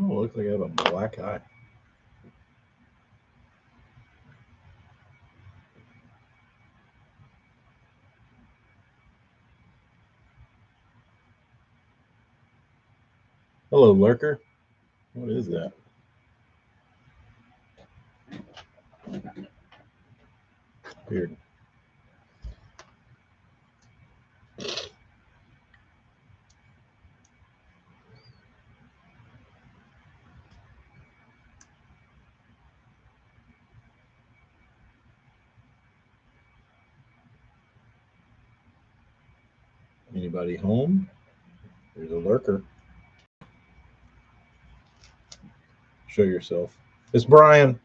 Oh, looks like I have a black eye. Hello, lurker. What is that? Weird. Anybody home? There's a lurker. Show yourself. It's Brian.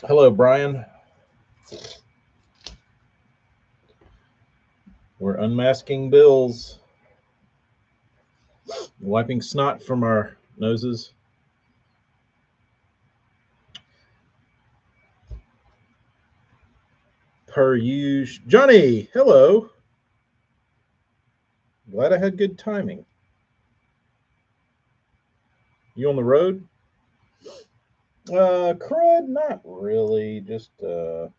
Hello, Brian. We're unmasking bills, wiping snot from our noses. Per usual. Johnny, hello. Glad I had good timing. You on the road? Crud, not really. Just the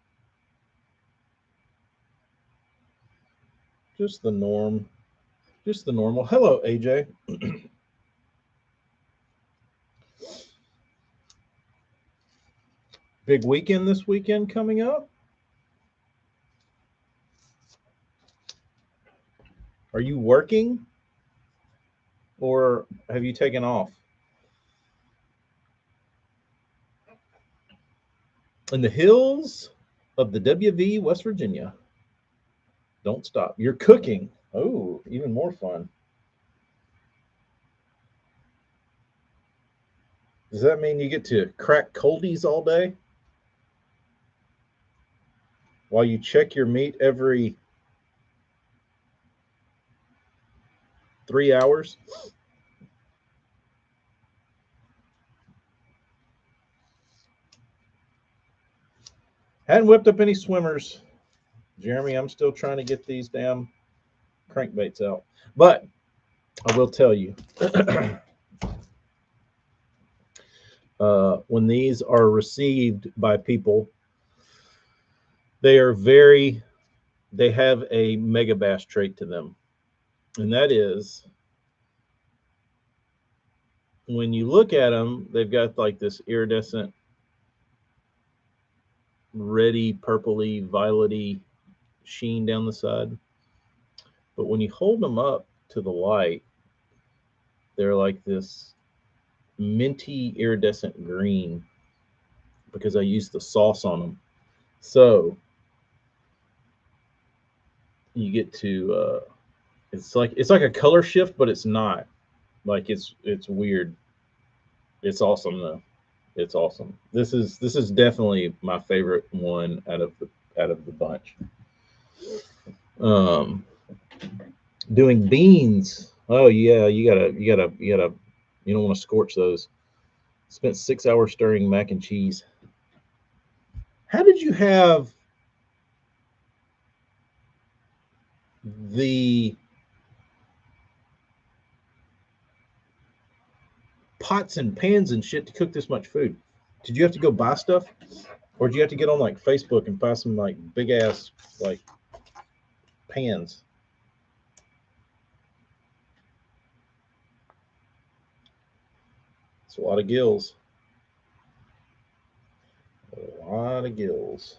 norm. Just the normal. Hello, AJ. Big weekend this weekend coming up. Are you working? Or have you taken off? In the hills of the WV, West Virginia. Don't stop. You're cooking. Oh, even more fun. Does that mean you get to crack coldies all day? While you check your meat every 3 hours? Hadn't whipped up any swimmers. Jeremy, I'm still trying to get these damn crankbaits out. But I will tell you, when these are received by people, they have a mega bass trait to them. And that is, when you look at them, they've got like this iridescent, reddy, purpley, violety sheen down the side. But when you hold them up to the light, they're like this minty iridescent green because I used the sauce on them. So you get to it's like a color shift, but it's not. Like it's weird. It's awesome though. It's awesome. This is definitely my favorite one out of the bunch. Um, doing beans. Oh yeah, you gotta. You don't want to scorch those. Spent 6 hours stirring mac and cheese. How did you have the pots and pans and shit to cook this much food? Did you have to go buy stuff, or did you have to get on like Facebook and buy some like big ass like pans? It's a lot of gills. A lot of gills.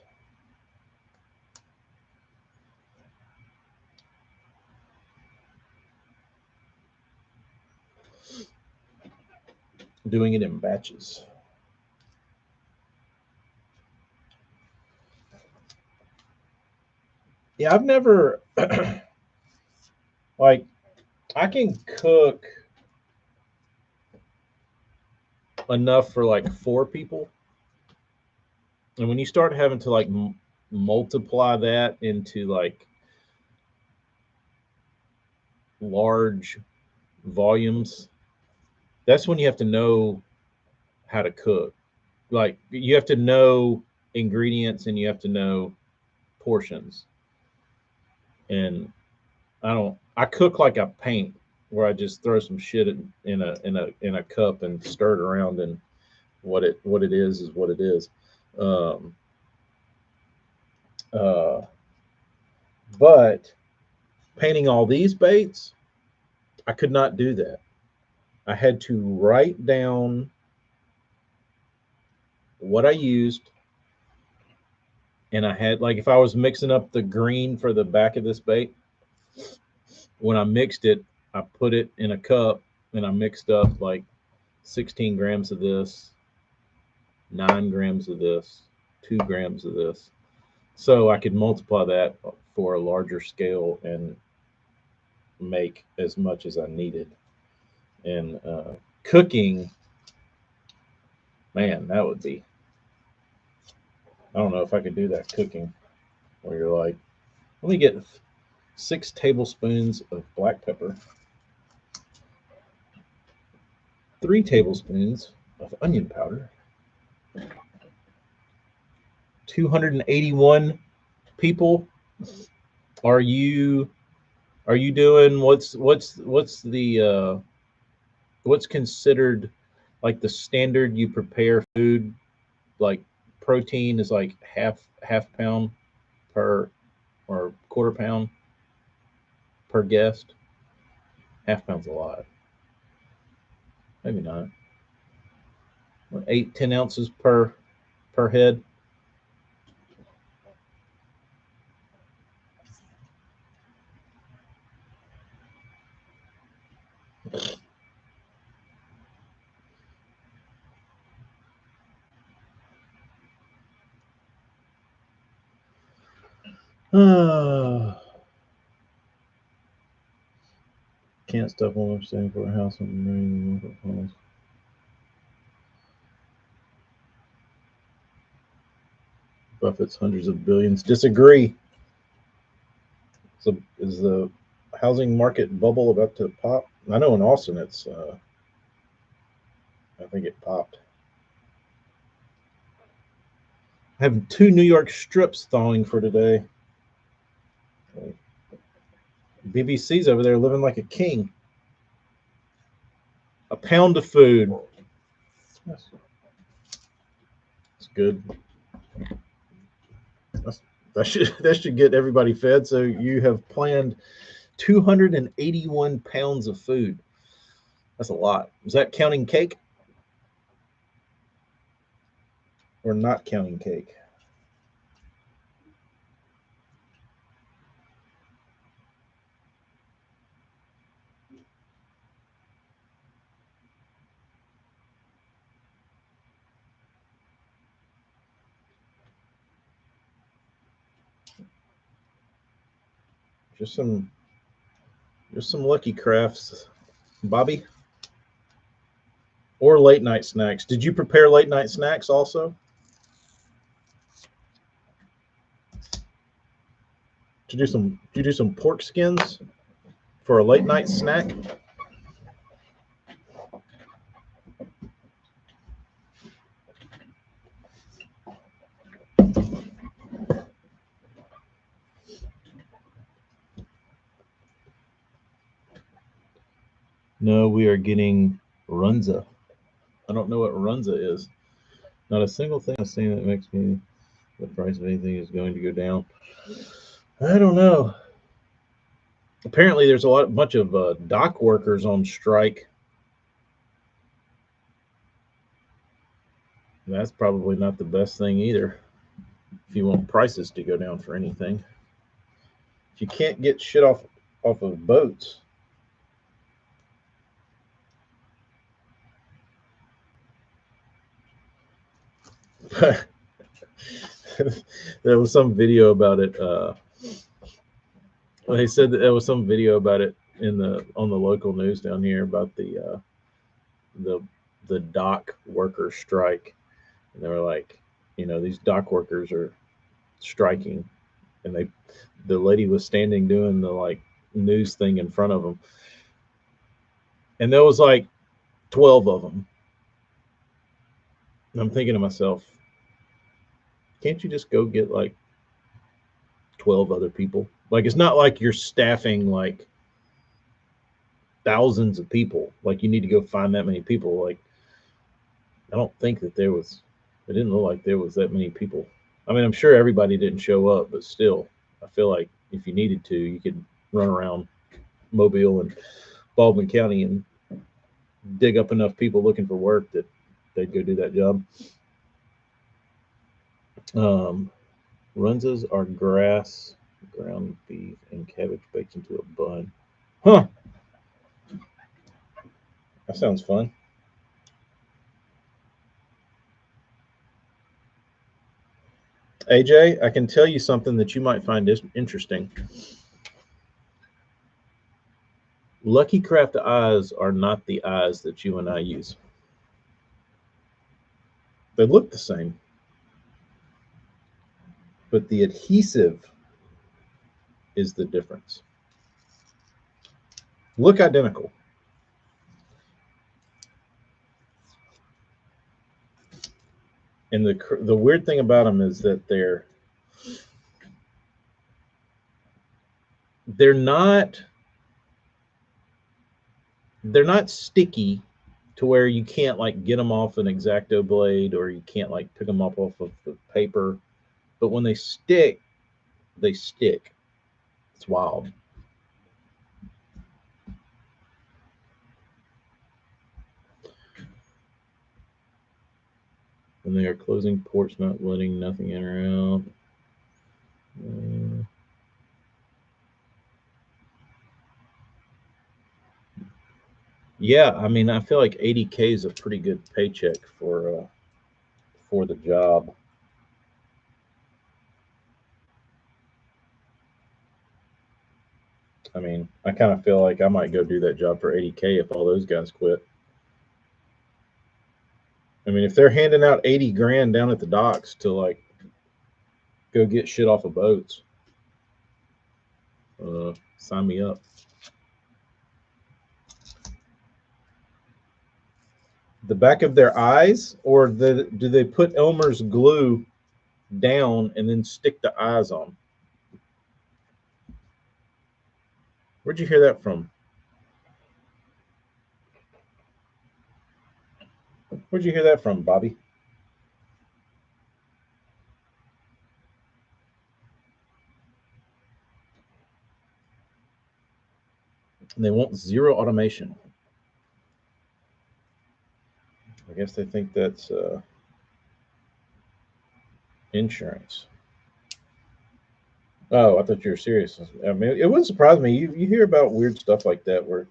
Doing it in batches. Yeah, I've never like I can cook enough for like four people, and when you start having to like multiply that into like large volumes, that's when you have to know how to cook. Like you have to know ingredients and you have to know portions. And I cook like I paint. where I just throw some shit in a cup and stir it around, and what it is what it is. Um, uh, but painting all these baits, I could not do that. I had to write down what I used, and I had, like, if I was mixing up the green for the back of this bait, when I mixed it, I put it in a cup and I mixed up like 16 grams of this, 9 grams of this, 2 grams of this, so I could multiply that for a larger scale and make as much as I needed. And cooking, man, that would be, I don't know if I could do that cooking where you're like, let me get 6 tablespoons of black pepper, 3 tablespoons of onion powder, 281 people. Are you doing, what's considered like the standard you prepare food? Like protein is like half pound per, or quarter pound per guest. Half pound's a lot. Maybe not. 8-10 ounces per head. Can't stop while I'm staying for a house and Buffett's hundreds of billions. Disagree. So is the housing market bubble about to pop? I know in Austin it's I think it popped. I have 2 New York strips thawing for today. BBC's over there living like a king. A pound of food. That's good. That should get everybody fed. So you have planned 281 pounds of food. That's a lot. Is that counting cake or not counting cake? Just some Lucky Crafts, Bobby. Or late night snacks. Did you prepare late night snacks also? Did you do some pork skins for a late night snack? No, we are getting runza. I don't know what runza is. Not a single thing I've seen that makes me the price of anything is going to go down. I don't know. Apparently, there's bunch of dock workers on strike. That's probably not the best thing either. If you want prices to go down for anything, if you can't get shit off of boats. There was some video about it. Well, they said that there was some video about it on the local news down here about the the dock worker strike, and they were like, these dock workers are striking, and the lady was standing doing the like news thing in front of them, and there was like 12 of them. And I'm thinking to myself, can't you just go get like 12 other people? Like, it's not like you're staffing like thousands of people. Like you need to go find that many people. Like I don't think that there was. It didn't look like there was that many people. I mean, I'm sure everybody didn't show up, but still, I feel like if you needed to, you could run around Mobile and Baldwin County and dig up enough people looking for work that they'd go do that job. Um, Runzas are grass, ground beef, and cabbage baked into a bun. Huh, that sounds fun. AJ, I can tell you something that you might find interesting. Lucky Craft eyes are not the eyes that you and I use. They look the same, but the adhesive is the difference. Look identical. And the weird thing about them is that they're not they're not sticky to where you can't like get them off an X-Acto blade or you can't like pick them up off of the paper. But when they stick, they stick. It's wild. When they are closing ports, not letting nothing in or out. Yeah, I mean, I feel like 80K is a pretty good paycheck for the job. I mean, I kind of feel like I might go do that job for 80K if all those guys quit. I mean, if they're handing out 80 grand down at the docks to like go get shit off of boats, sign me up. The back of their eyes, or do they put Elmer's glue down and then stick the eyes on? Where'd you hear that from? Where'd you hear that from, Bobby? And they want zero automation. I guess they think that's insurance. Oh, I thought you were serious. I mean, it wouldn't surprise me. You hear about weird stuff like that where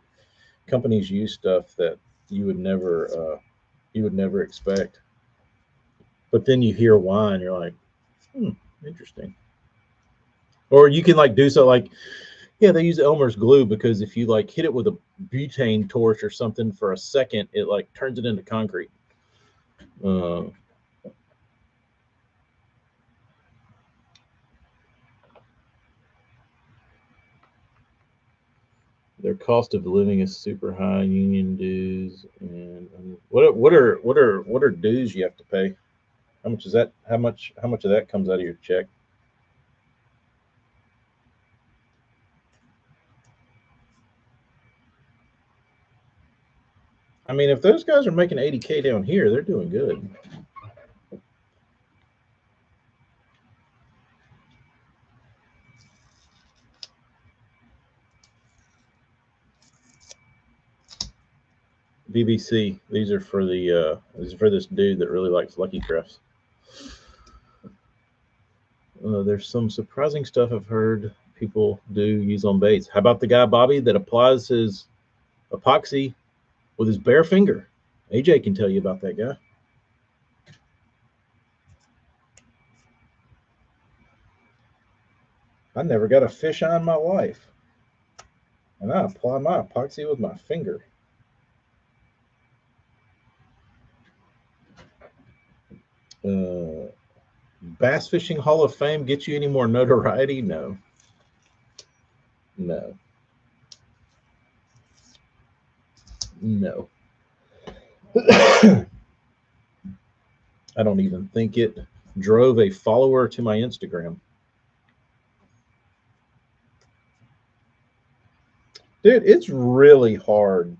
companies use stuff that you would never expect. But then you hear why, and you're like, hmm, interesting. Or you can like do so like, yeah, they use Elmer's glue because if you like hit it with a butane torch or something for a second, it like turns it into concrete. Uh, their cost of living is super high. Union dues and what are dues you have to pay? How much is that? How much of that comes out of your check? I mean, if those guys are making 80K down here, they're doing good. BBC. These are for this dude that really likes Lucky Crafts. There's some surprising stuff I've heard people do use on baits. How about the guy Bobby that applies his epoxy with his bare finger? AJ can tell you about that guy. I never got a fish eye in my life, and I apply my epoxy with my finger. Uh, Bass Fishing Hall of Fame gets you any more notoriety? No, no, no. I don't even think it drove a follower to my Instagram. Dude, it's really hard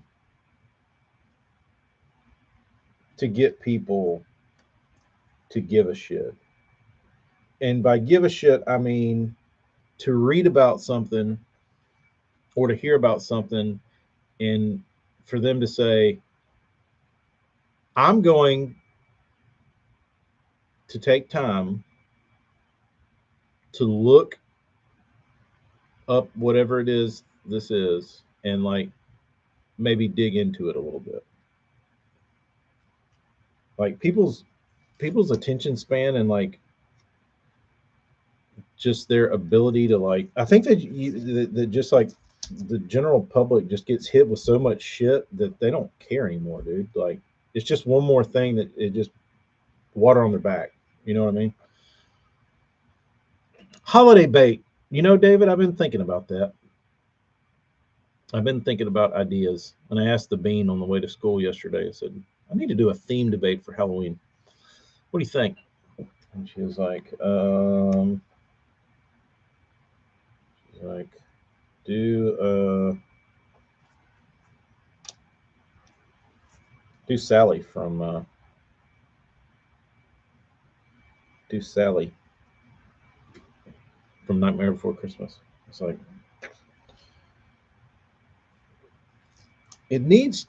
to get people to give a shit. And by give a shit, I mean to read about something or to hear about something and for them to say, I'm going to take time to look up whatever it is this is and like maybe dig into it a little bit. Like people's attention span and like just their ability to like I think that just like the general public just gets hit with so much shit that they don't care anymore, dude. Like it's just one more thing that it just water on their back. You know what I mean? Holiday bait. You know, David, I've been thinking about that. I've been thinking about ideas, and I asked the bean on the way to school yesterday. I said, I need to do a theme debate for Halloween. What do you think? And she was like, do do Sally from do Sally from Nightmare Before Christmas. It's like it needs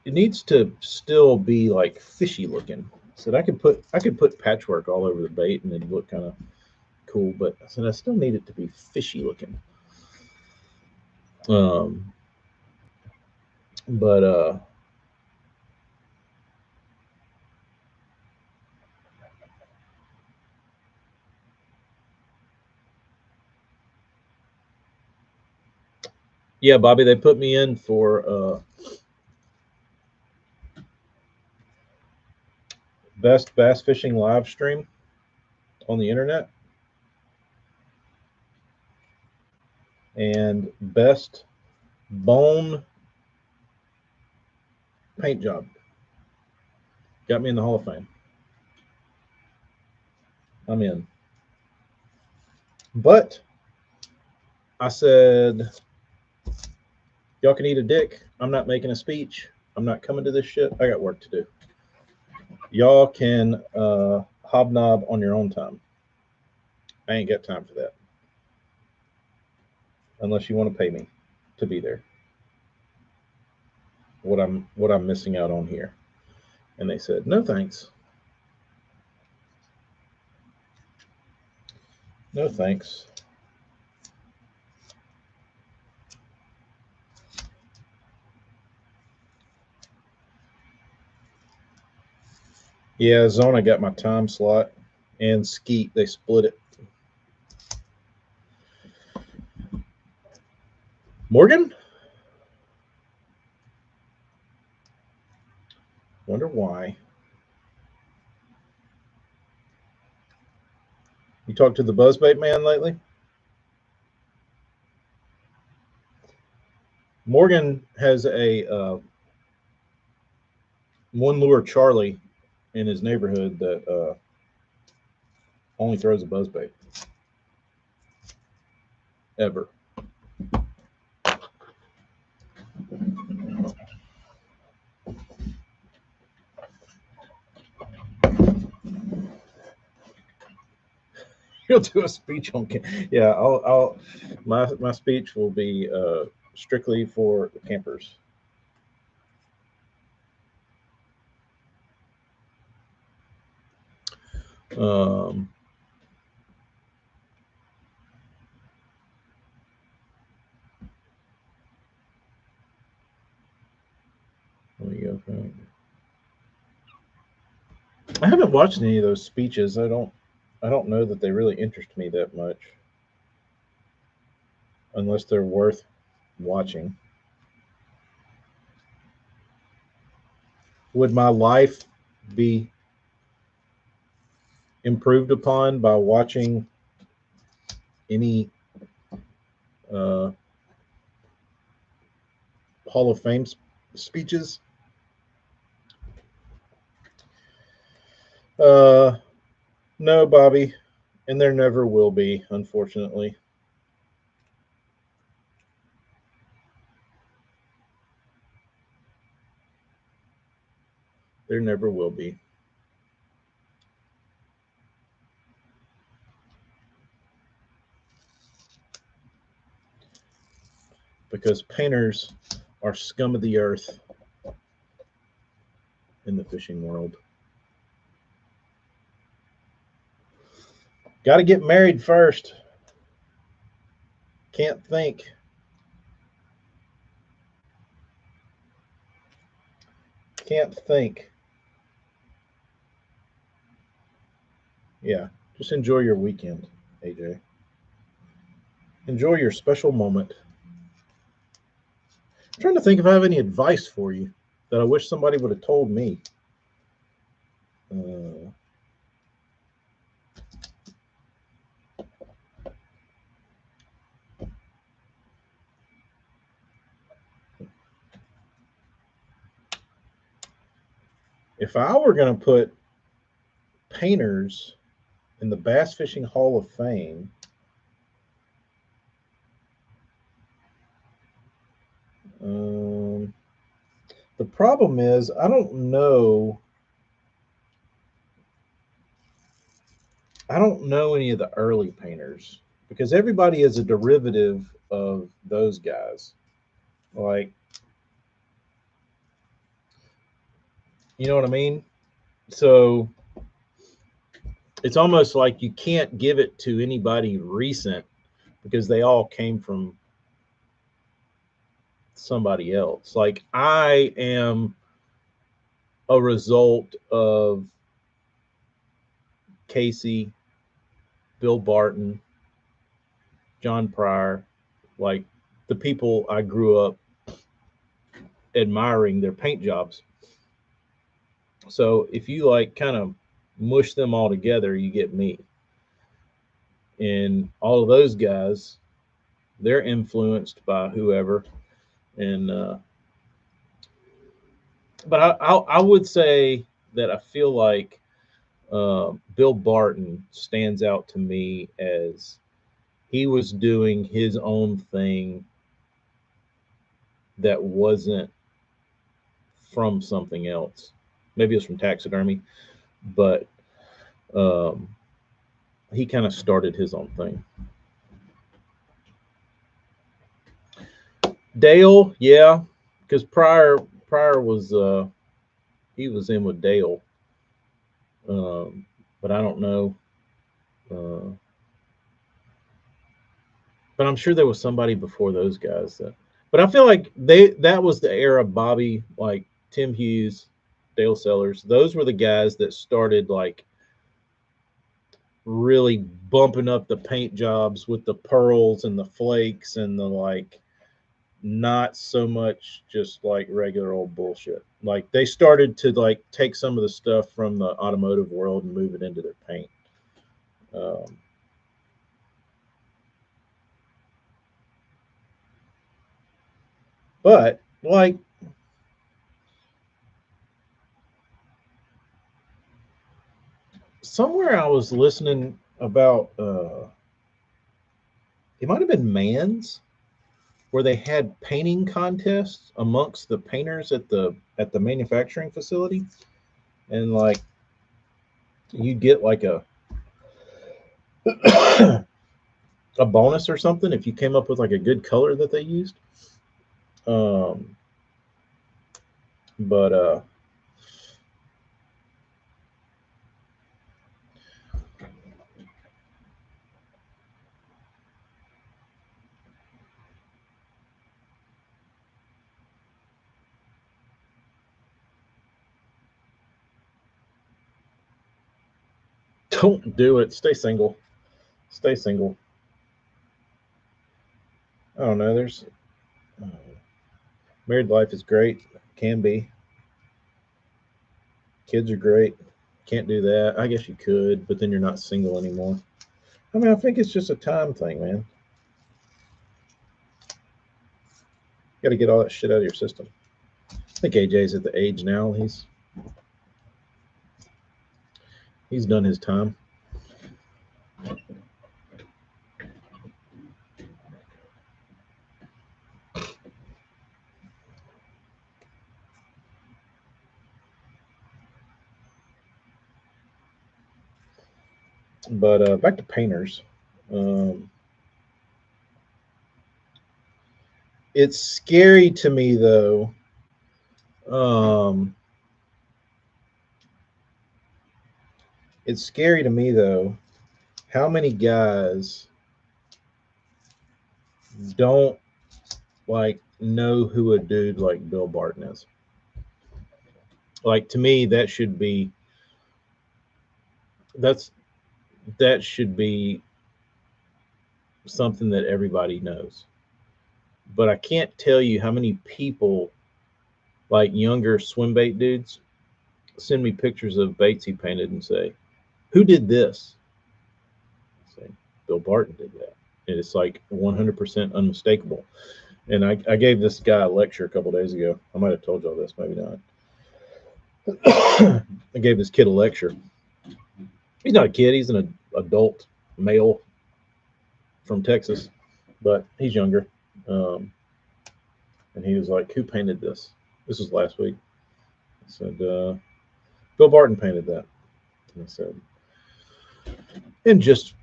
it needs to still be like fishy looking. So I could put patchwork all over the bait and it'd look kind of cool, but I said I still need it to be fishy looking. Um, but yeah, Bobby, they put me in for best bass fishing live stream on the internet and best bone paint job. Got me in the Hall of Fame. I'm in. But I said, y'all can eat a dick. I'm not making a speech. I'm not coming to this shit. I got work to do. Y'all can hobnob on your own time. I ain't got time for that unless you want to pay me to be there. What I'm missing out on here. And they said, no thanks. No thanks. Yeah, Zona got my time slot and Skeet, they split it. Morgan? Wonder why. You talked to the buzzbait man lately? Morgan has a one lure Charlie in his neighborhood that only throws a buzzbait ever. He'll do a speech on. Yeah, my speech will be strictly for the campers. Um, Let me go. I haven't watched any of those speeches. I don't know that they really interest me that much, unless they're worth watching. Would my life be improved upon by watching any uh, Hall of Fame speeches? Uh, no, Bobby, and there never will be, unfortunately. There never will be. Because painters are scum of the earth in the fishing world. Got to get married first. Can't think. Can't think. Yeah, just enjoy your weekend, AJ. Enjoy your special moment. I'm trying to think if I have any advice for you that I wish somebody would have told me. Uh, if I were going to put painters in the Bass Fishing Hall of Fame, um, the problem is I don't know. I don't know any of the early painters because everybody is a derivative of those guys. Like, you know what I mean? So it's almost like you can't give it to anybody recent because they all came from somebody else. Like, I am a result of Casey, Bill Barton, John Pryor, like the people I grew up admiring their paint jobs. So if you like kind of mush them all together, you get me. And all of those guys, they're influenced by whoever. And but I would say that I feel like Bill Barton stands out to me as he was doing his own thing that wasn't from something else. Maybe it was from taxidermy, but um, he kind of started his own thing. Dale, yeah, because Pryor was he was in with Dale, but I don't know. Uh, but I'm sure there was somebody before those guys that. But I feel like that was the era of Bobby, like Tim Hughes, Dale Sellers. Those were the guys that started like really bumping up the paint jobs with the pearls and the flakes and the like, not so much just like regular old bullshit. Like they started to like take some of the stuff from the automotive world and move it into their paint. Um, but like somewhere I was listening about it might have been Mans where they had painting contests amongst the painters at the manufacturing facility, and like you get like a bonus or something if you came up with like a good color that they used. Um, but don't do it. Stay single. Stay single. I don't know. There's married life is great. Can be. Kids are great. Can't do that. I guess you could, but then you're not single anymore. I mean, I think it's just a time thing, man. You got to get all that shit out of your system. I think AJ's at the age now. He's done his time. But back to painters. Um, it's scary to me though. Um, it's scary to me though how many guys don't like know who a dude like Bill Barton is. Like to me, that's that should be something that everybody knows. But I can't tell you how many people, like younger swim bait dudes, send me pictures of baits he painted and say, "Who did this?" I say, "Bill Barton did that." And it's like 100% unmistakable. And I gave this guy a lecture a couple days ago. I might have told y'all this, maybe not. I gave this kid a lecture. He's not a kid; he's an adult male from Texas, but he's younger. Um, and he was like, "Who painted this?" This was last week. I said, "Bill Barton painted that." And I said, and just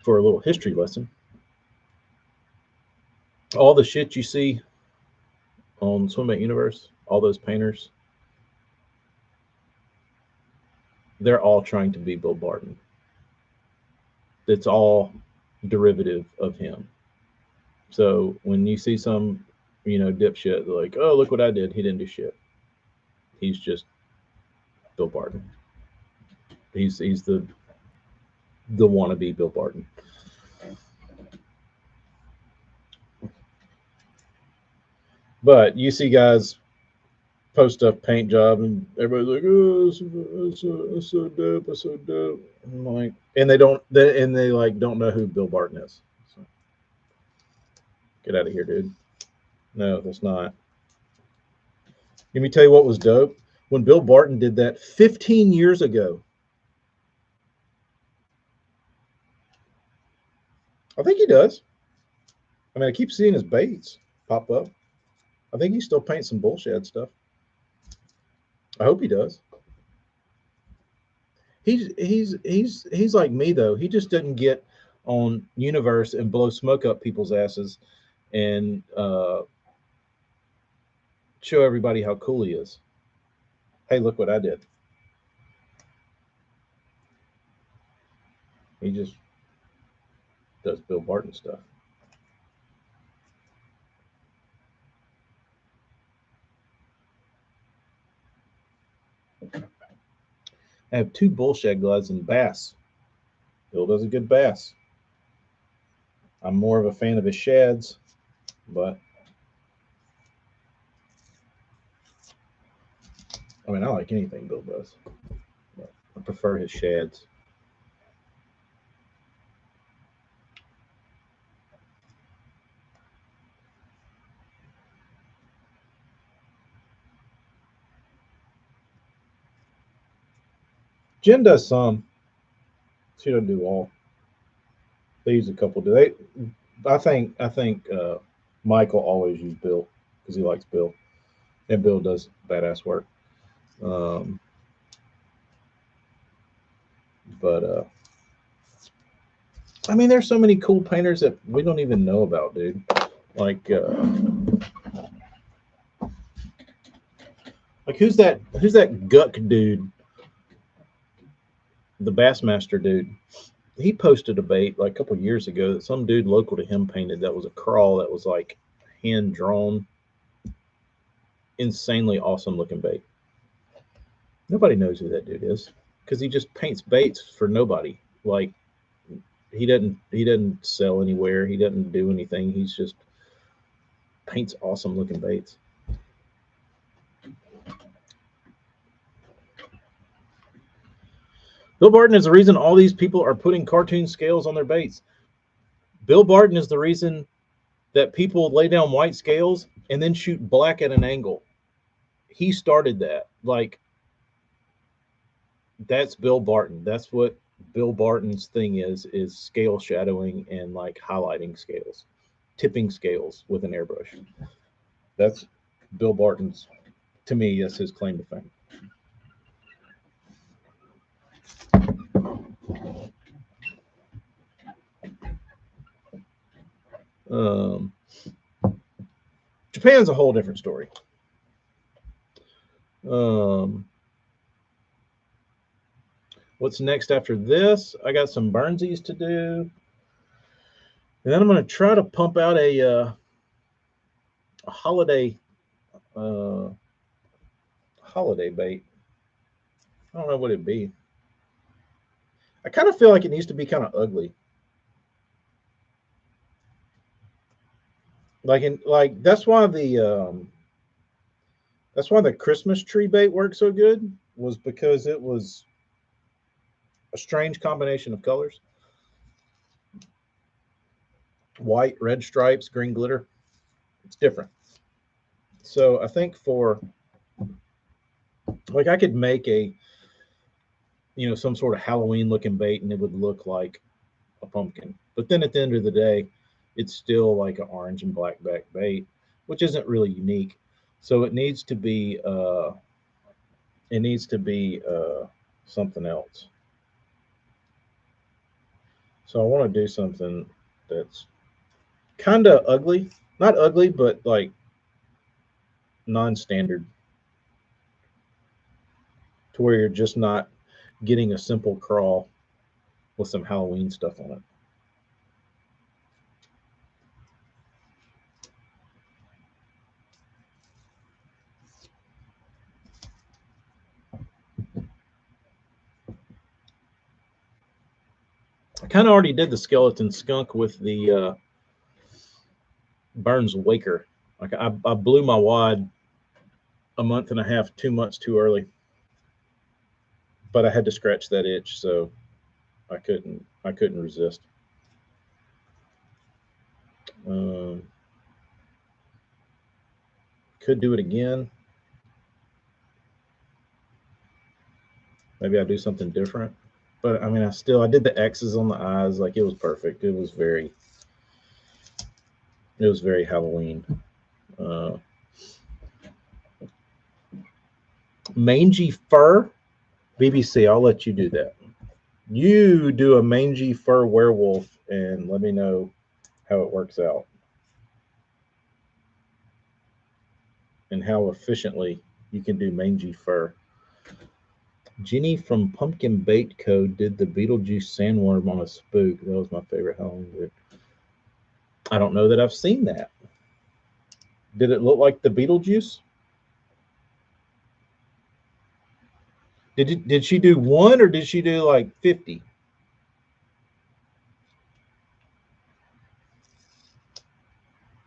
for a little history lesson, all the shit you see on Swimmate Universe, all those painters, they're all trying to be Bill Barton. It's all derivative of him. So when you see some, dipshit like, "Oh, look what I did," he didn't do shit. He's just Bill Barton. He's the wannabe Bill Barton. But you see guys post a paint job and everybody's like, "Oh, that's so dope, that's so dope." I'm like, and they like don't know who Bill Barton is. So, get out of here, dude. No, that's not. Let me tell you what was dope. When Bill Barton did that 15 years ago, I think he does. I mean, I keep seeing his baits pop up. I think he still paints some bullshit stuff. I hope he does. He's like me though. He just doesn't get on Universe and blow smoke up people's asses and show everybody how cool he is. Hey, look what I did. He just does Bill Barton stuff. I have two bullshit gloves and bass. Bill does a good bass. I'm more of a fan of his shads, but I mean, I like anything Bill does. But I prefer his shads. Jen does some. She doesn't do all. They use a couple. Do they? I think Michael always used Bill because he likes Bill, and Bill does badass work. Um, but I mean, there's so many cool painters that we don't even know about, dude. Like, like who's that Guck dude, the Bassmaster dude? He posted a bait like a couple years ago that some dude local to him painted. That was a crawl that was like hand drawn, insanely awesome looking bait. Nobody knows who that dude is because he just paints baits for nobody. Like he doesn't sell anywhere. He doesn't do anything. He's just paints awesome looking baits. Bill Barton is the reason all these people are putting cartoon scales on their baits. Bill Barton is the reason that people lay down white scales and then shoot black at an angle. He started that. Like that's Bill Barton. That's what Bill Barton's thing is scale shadowing and like highlighting scales, tipping scales with an airbrush. That's Bill Barton's, to me, that's his claim to fame. Um, Japan's a whole different story. Um, what's next after this? I got some Burnsies to do, and then I'm going to try to pump out a uh, holiday bait. I don't know what it'd be. I kind of feel like it needs to be kind of ugly. Like that's why the Christmas tree bait worked so good, was because it was a strange combination of colors: white, red stripes, green glitter. It's different. So I think for like I could make some sort of Halloween looking bait and it would look like a pumpkin. But then at the end of the day, it's still like an orange and black back bait, which isn't really unique. So it needs to be something else. So I want to do something that's kind of ugly, not ugly, but like non-standard, to where you're just not getting a simple crawl with some Halloween stuff on it. I kind of already did the skeleton skunk with the Burns Waker. Like I blew my wad a month and a half, 2 months too early, but I had to scratch that itch, so I couldn't resist. Um, could do it again. Maybe I do something different. But I mean, I did the X's on the eyes, like it was perfect. It was very Halloween. Uh, Mangy fur, BBC. I'll let you do that. You do a mangy fur werewolf, and let me know how it works out and how efficiently you can do mangy fur. Jenny from Pumpkin Bait Code did the Beetlejuice sandworm on a spook. That was my favorite Halloween bit. I don't know that I've seen that. Did it look like the Beetlejuice? Did she do one or did she do like 50?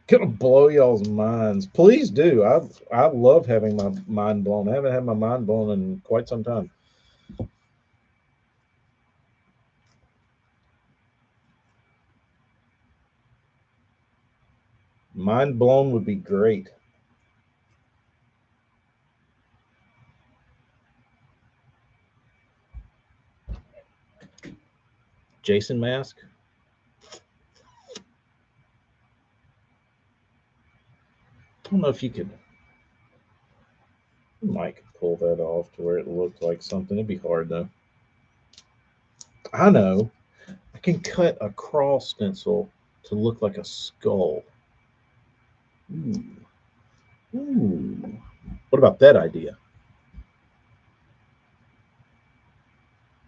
Gonna blow y'all's minds. Please do. I love having my mind blown. I haven't had my mind blown in quite some time. Mind blown would be great. Jason mask. I don't know if you might pull that off to where it looked like something. It'd be hard though. I know. I can cut a cross stencil to look like a skull. Ooh. Ooh. What about that idea?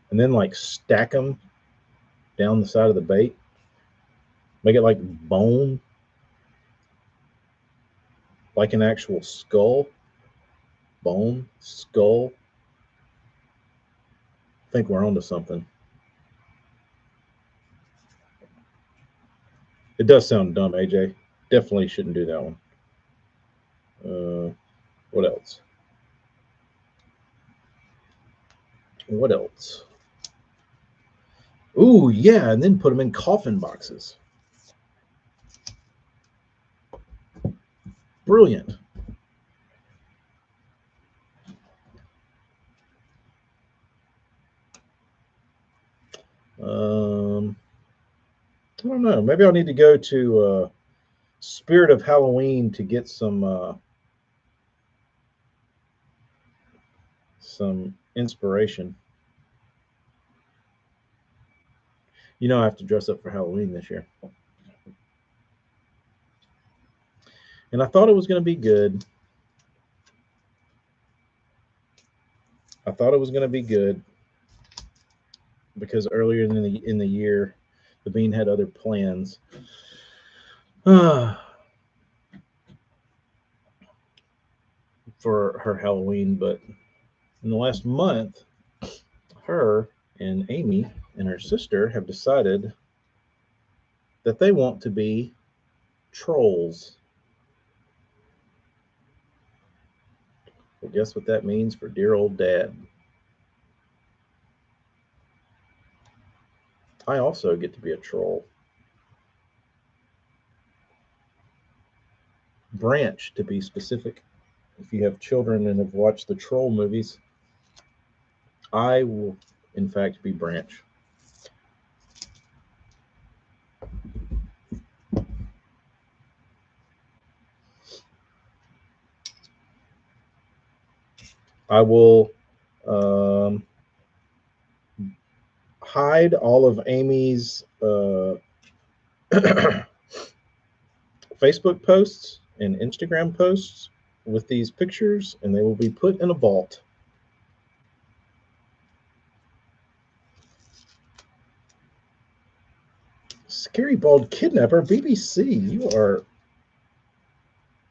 And then like stack them down the side of the bait. Make it like bone, like an actual skull. Bone, skull. I think we're onto something. It does sound dumb, AJ. Definitely shouldn't do that one. What else? What else? Ooh, yeah, and then put them in coffin boxes. Brilliant. I don't know. Maybe I'll need to go to Spirit of Halloween to get some inspiration. I have to dress up for Halloween this year. And I thought it was going to be good. I thought it was going to be good because earlier in the year, the bean had other plans for her Halloween. But in the last month, her and Amy and her sister have decided that they want to be trolls. Well, guess what that means for dear old dad? I also get to be a troll. Branch, to be specific. If you have children and have watched the troll movies, I will, in fact, be Branch. I will hide all of Amy's Facebook posts and Instagram posts with these pictures, and they will be put in a vault. Scary Bald Kidnapper, BBC, you are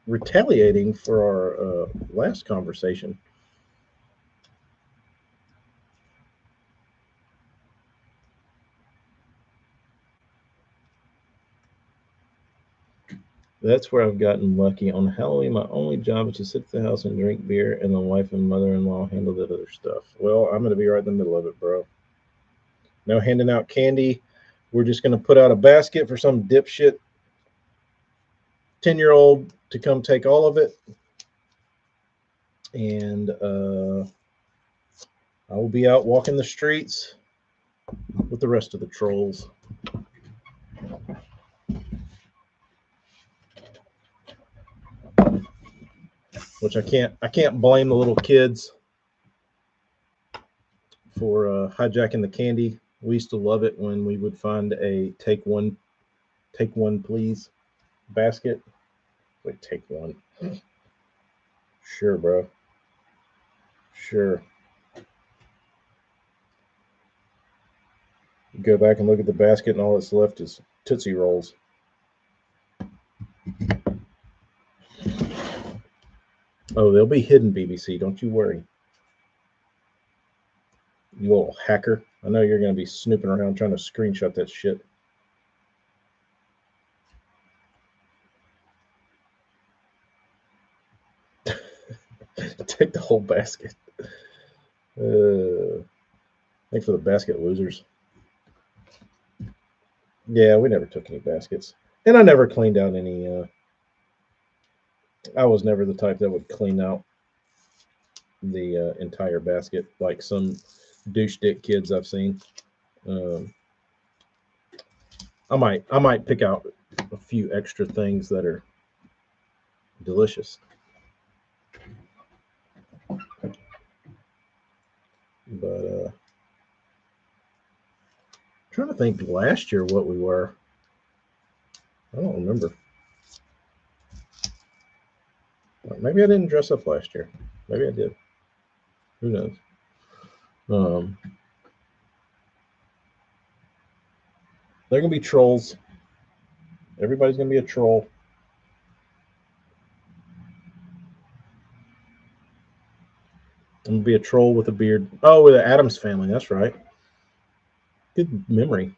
retaliating for our last conversation. That's where I've gotten lucky. On Halloween, my only job is to sit at the house and drink beer, and the wife and mother-in-law handle that other stuff. Well, I'm going to be right in the middle of it, bro. No handing out candy. We're just going to put out a basket for some dipshit 10-year-old to come take all of it. And I will be out walking the streets with the rest of the trolls. Which I can't blame the little kids for hijacking the candy. We used to love it when we would find a take one please basket. Wait, take one. Sure, bro. Sure. You go back and look at the basket, and all that's left is Tootsie Rolls. Oh, they'll be hidden, BBC. Don't you worry. You little hacker. I know you're going to be snooping around trying to screenshot that shit. Take the whole basket. Thanks for the basket, losers. Yeah, we never took any baskets. And I never cleaned out any. I was never the type that would clean out the entire basket like some douche dick kids I've seen. Um, I might pick out a few extra things that are delicious. But trying to think last year what we were. I don't remember. Maybe I didn't dress up last year. Maybe I did. Who knows? Um, they're gonna be trolls. Everybody's gonna be a troll. I'm gonna be a troll with a beard. Oh, with the Adams family. That's right. Good memory.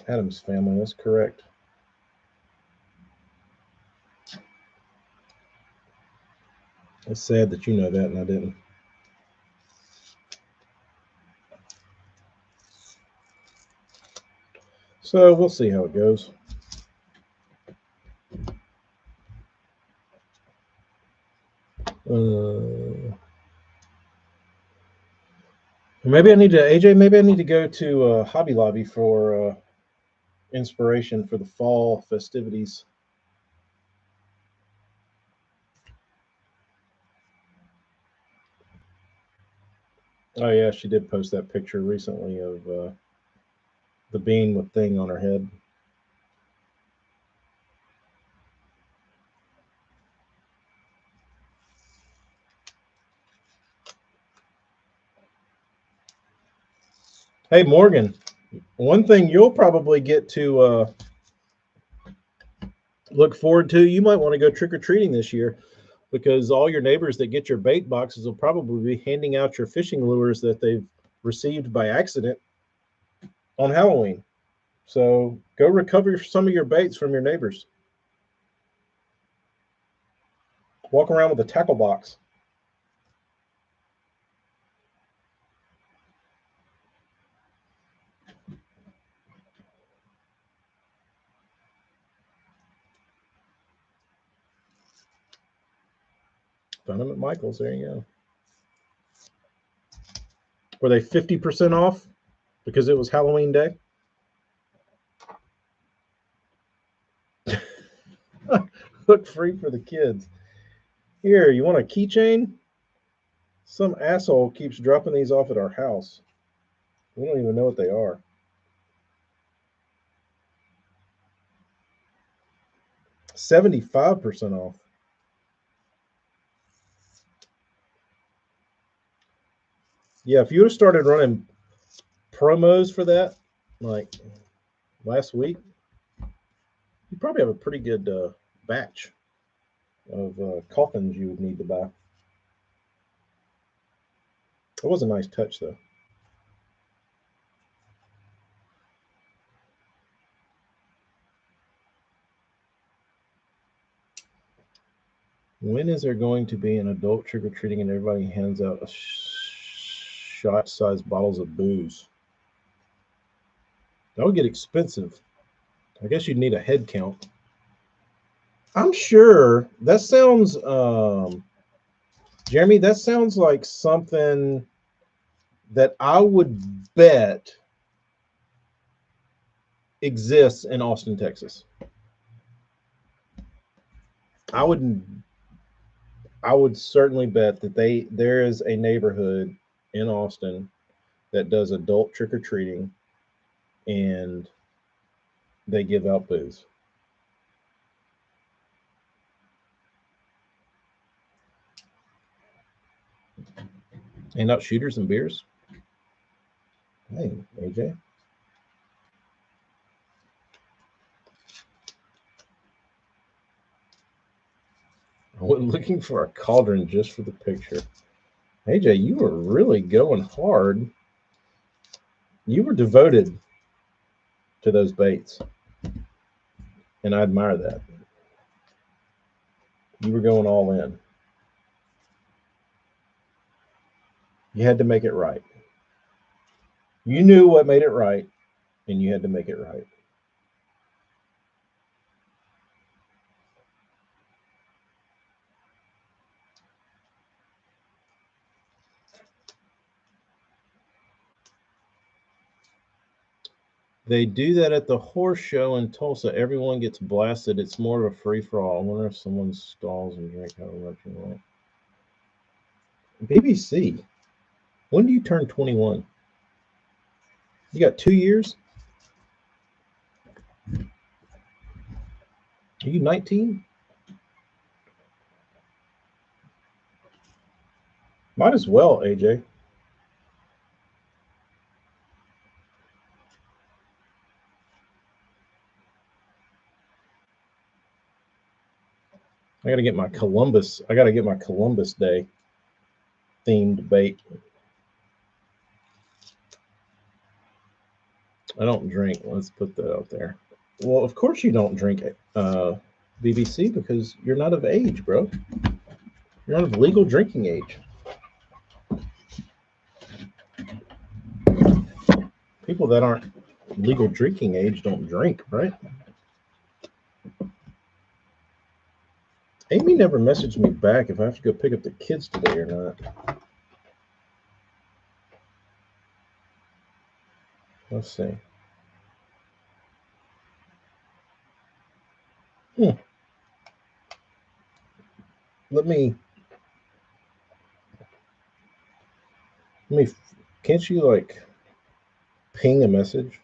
Adams family. That's correct. It's sad that you know that and I didn't. So we'll see how it goes. Maybe I need to, AJ. Maybe I need to go to Hobby Lobby for inspiration for the fall festivities. Oh yeah, she did post that picture recently of the bean with thing on her head. Hey, Morgan, one thing you'll probably get to look forward to, you might want to go trick or treating this year because all your neighbors that get your bait boxes will probably be handing out your fishing lures that they've received by accident on Halloween. So go recover some of your baits from your neighbors. Walk around with a tackle box. Found them at Michael's. There you go. Were they 50% off because it was Halloween day? Look free for the kids. Here, you want a keychain? Some asshole keeps dropping these off at our house. We don't even know what they are. 75% off. Yeah, if you would have started running promos for that, like last week, you probably have a pretty good batch of coffins you would need to buy. It was a nice touch, though. When is there going to be an adult trick or treating and everybody hands out a shot sized bottles of booze? That would get expensive. I guess you'd need a head count. I'm sure that sounds, Jeremy, that sounds like something that I would bet exists in Austin, Texas. I would I would certainly bet that there is a neighborhood in Austin that does adult trick or treating and they give out booze. Hand out shooters and beers. Hey, AJ. I went looking for a cauldron just for the picture. AJ, you were really going hard. You were devoted to those baits. And I admire that. You were going all in. You had to make it right. You knew what made it right, and you had to make it right. They do that at the horse show in Tulsa. Everyone gets blasted. It's more of a free for all. I wonder if someone stalls and drink however much you want. BBC. When do you turn 21? You got 2 years? Are you 19? Might as well, AJ. I gotta get my Columbus. I gotta get my Columbus Day themed bait. I don't drink. Let's put that out there. Well, of course you don't drink BBC because you're not of age, bro. You're not of legal drinking age. People that aren't legal drinking age don't drink, right? Amy never messaged me back if I have to go pick up the kids today or not. Let's see. Hmm. Let me. Let me. Can't you like ping a message?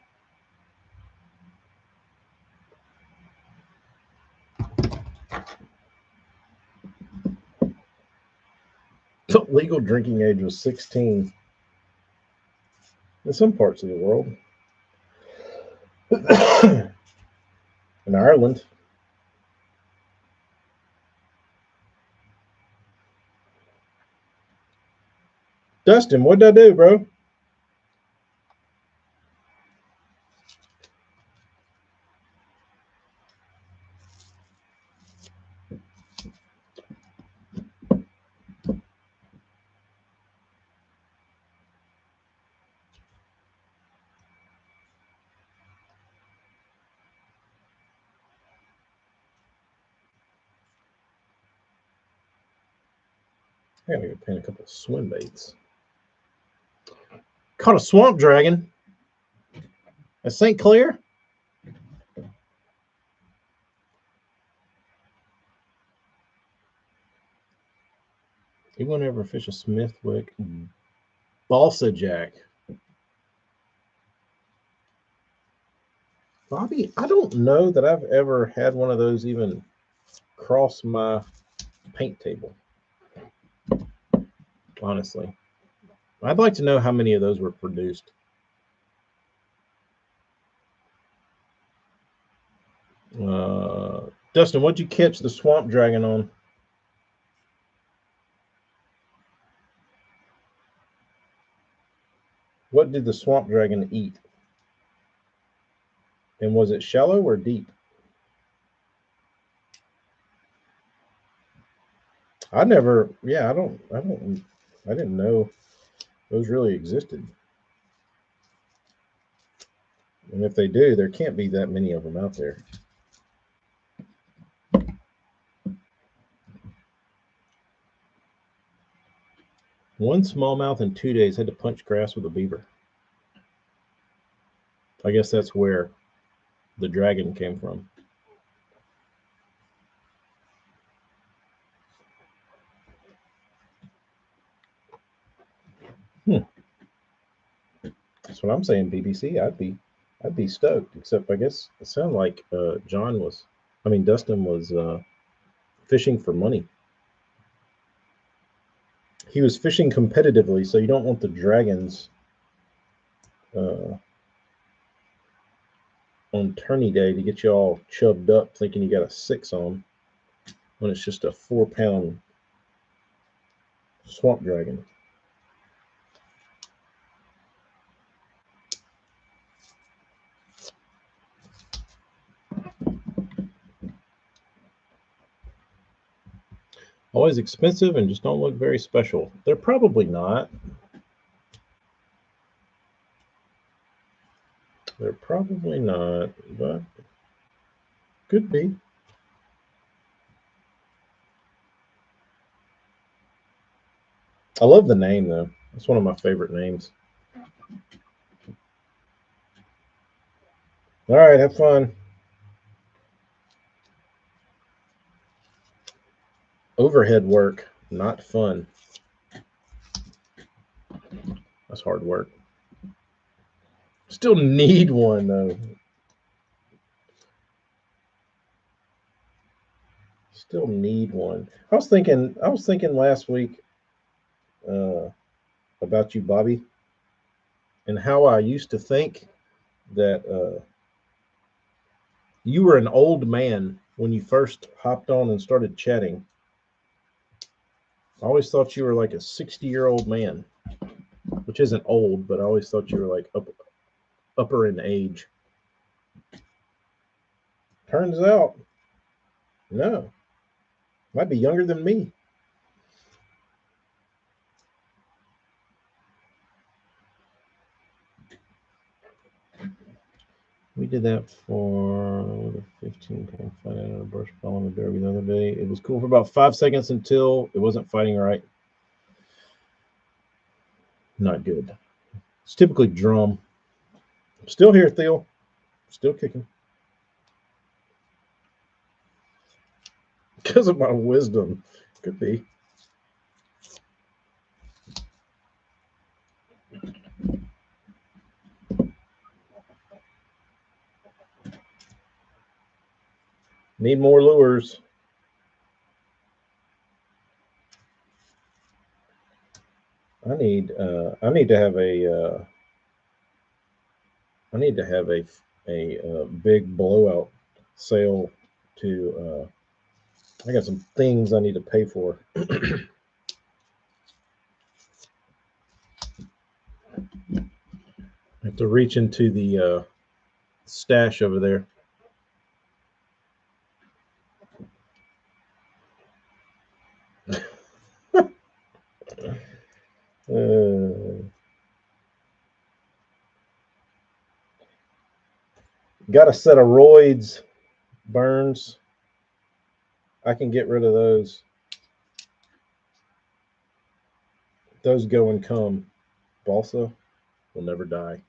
The legal drinking age was 16. in some parts of the world. In Ireland. Dustin, what'd I do, bro? I gotta go paint a couple of swim baits. Caught a swamp dragon at St. Clair. Anyone ever fish a Smithwick balsa jack? Bobby, I don't know that I've ever had one of those even cross my paint table. Honestly, I'd like to know how many of those were produced. Dustin, what'd you catch the swamp dragon on? What did the swamp dragon eat? And was it shallow or deep? I never, yeah, I didn't know those really existed. And if they do, there can't be that many of them out there. One smallmouth in 2 days had to punch grass with a beaver. I guess that's where the dragon came from. That's what I'm saying, BBC. I'd be stoked. Except I guess it sounded like Dustin was fishing for money. He was fishing competitively, so you don't want the dragons on tourney day to get you all chubbed up thinking you got a 6 on when it's just a 4-pound swamp dragon. Always expensive and just don't look very special. They're probably not. They're probably not, but could be. I love the name though. It's one of my favorite names. All right, have fun. Overhead work, not fun. That's hard work. Still need one though. Still need one. I was thinking last week about you, Bobby, and how I used to think that you were an old man when you first hopped on and started chatting. I always thought you were like a 60-year-old man, which isn't old, but I always thought you were like upper in age. Turns out, no, might be younger than me. We did that for the 15 pound fight out of a brush pile on the derby the other day. It was cool for about 5 seconds until it wasn't fighting right. Not good. It's typically drum. Still here, Theo. Still kicking. Because of my wisdom. Could be. Need more lures. I need to have a I need to have a big blowout sale to. I got some things I need to pay for. I have to reach into the stash over there. Uh, got a set of roids, Burns. I can get rid of those. Those go and come. Balsa will never die.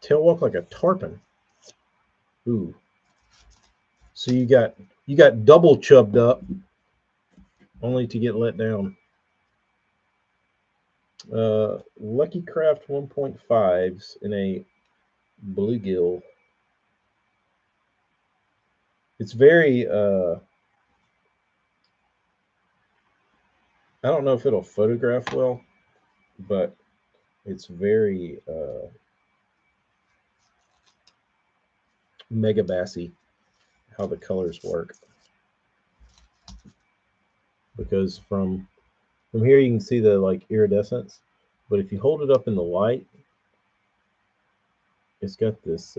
Tail walk like a tarpon. Ooh. So you got double chubbed up, only to get let down. Lucky Craft 1.5s in a bluegill. It's very I don't know if it'll photograph well, but it's very mega bassy how the colors work. Because from here you can see the like iridescence, but if you hold it up in the light, it's got this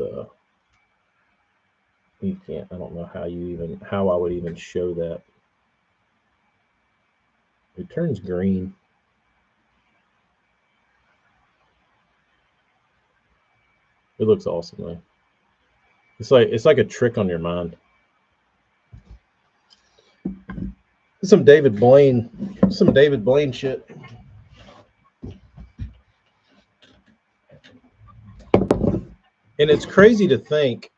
you can't, I don't know how I would even show that. It turns green. It looks awesome though. It's like a trick on your mind. Some David Blaine shit. And it's crazy to think,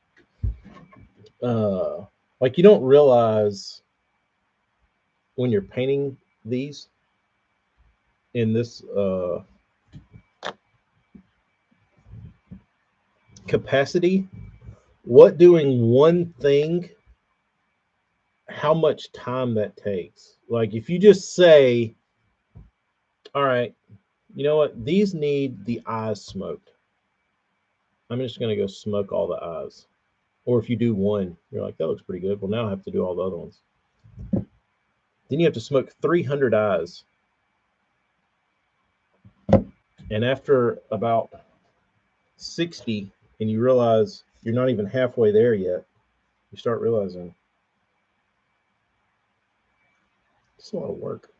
like you don't realize when you're painting these in this capacity, what doing one thing, how much time that takes. Like if you just say, all right, you know what, these need the eyes smoked. I'm just gonna go smoke all the eyes. Or if you do one, you're like, that looks pretty good. Well, now I have to do all the other ones. Then you have to smoke 300 eyes. And after about 60, and you realize you're not even halfway there yet, you start realizing it's a lot of work.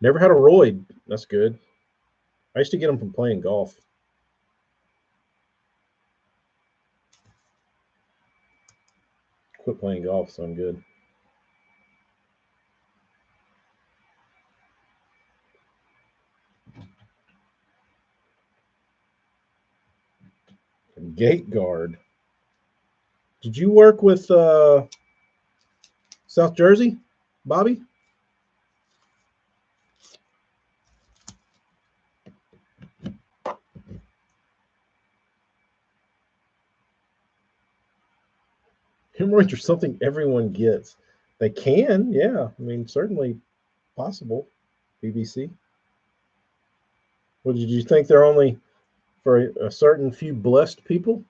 Never had a roid. That's good. I used to get them from playing golf. Quit playing golf, so I'm good. Gate guard. Did you work with South Jersey, Bobby? Hemorrhoids are something everyone gets. They can, yeah. I mean, certainly possible. BBC. Well, did you think they're only for a certain few blessed people?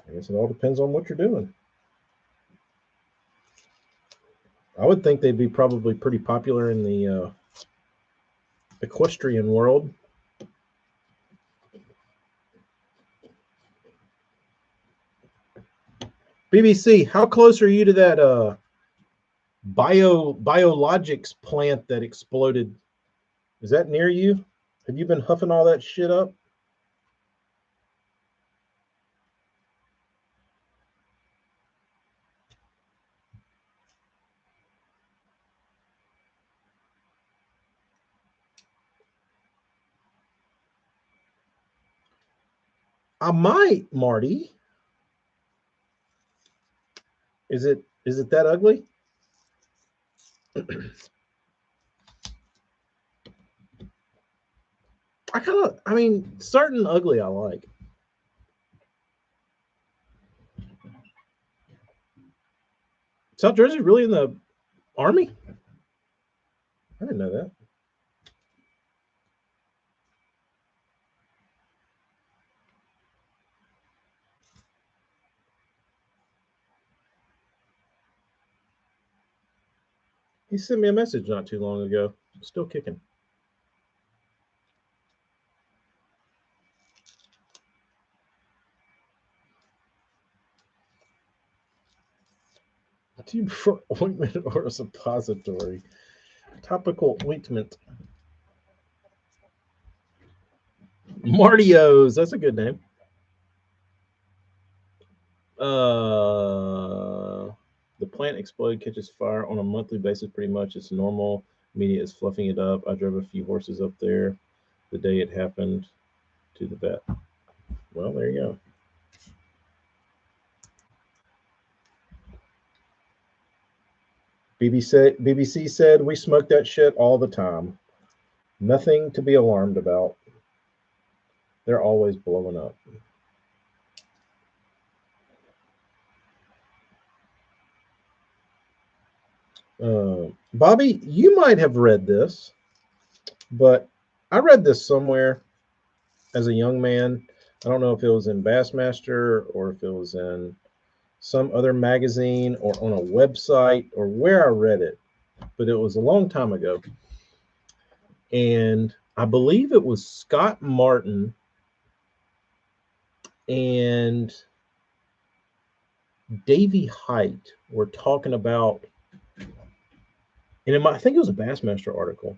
I guess it all depends on what you're doing. I would think they'd be probably pretty popular in the equestrian world. BBC, how close are you to that biologics plant that exploded? Is that near you? Have you been huffing all that shit up? I might, Marty. Is it that ugly? I mean, certain ugly I like. South Jersey really in the Army? I didn't know that. He sent me a message not too long ago. Still kicking. Do you prefer ointment or a suppository? Topical ointment. Martios. That's a good name. The plant exploded, catches fire on a monthly basis. Pretty much, it's normal. Media is fluffing it up. I drove a few horses up there the day it happened to the vet. Well, there you go. BBC said we smoke that shit all the time. Nothing to be alarmed about. They're always blowing up. Bobby, you might have read this, but I read this somewhere as a young man. I don't know if it was in Bassmaster or if it was in some other magazine or on a website or where I read it, but it was a long time ago. And I believe it was Scott Martin and Davey Height were talking about, and I think it was a Bassmaster article,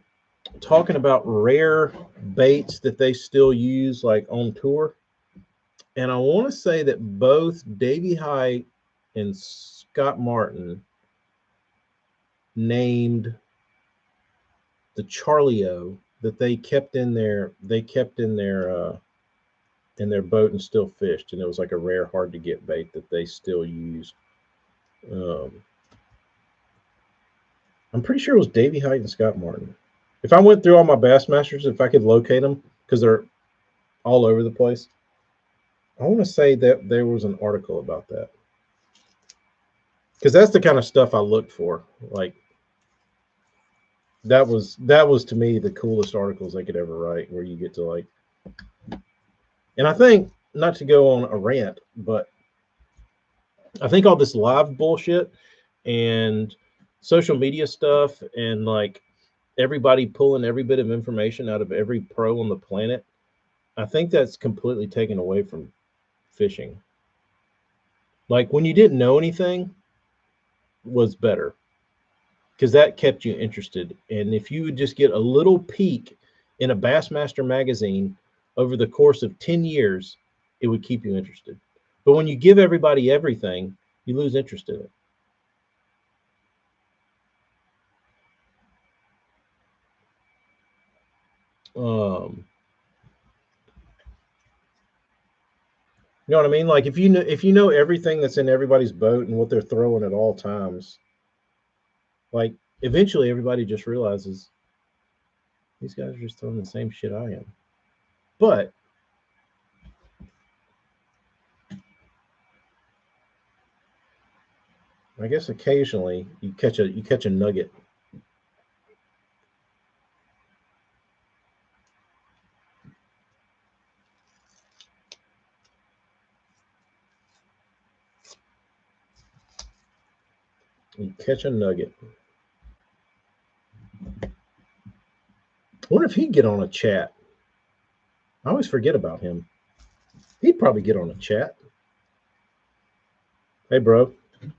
talking about rare baits that they still use like on tour. And I want to say that both Davey Height and Scott Martin named the Charlie-O that they kept in their boat and still fished, and it was like a rare, hard to get bait that they still used. Um, I'm pretty sure it was Davey Height and Scott Martin. If I went through all my Bassmasters, if I could locate them, because they're all over the place, I want to say that there was an article about that. Because that's the kind of stuff I looked for. Like that was to me the coolest articles they could ever write, where you get to like. And I think, not to go on a rant, but I think all this live bullshit and social media stuff and like everybody pulling every bit of information out of every pro on the planet, I think that's completely taken away from fishing. Like when you didn't know anything was better because that kept you interested. And if you would just get a little peek in a Bassmaster magazine over the course of 10 years, it would keep you interested. But when you give everybody everything, you lose interest in it. Um, you know what I mean? Like if you know everything that's in everybody's boat and what they're throwing at all times, like eventually everybody just realizes these guys are just throwing the same shit I am. But I guess occasionally you catch a nugget. You catch a nugget. I wonder if he'd get on a chat. I always forget about him. He'd probably get on a chat. Hey, bro, you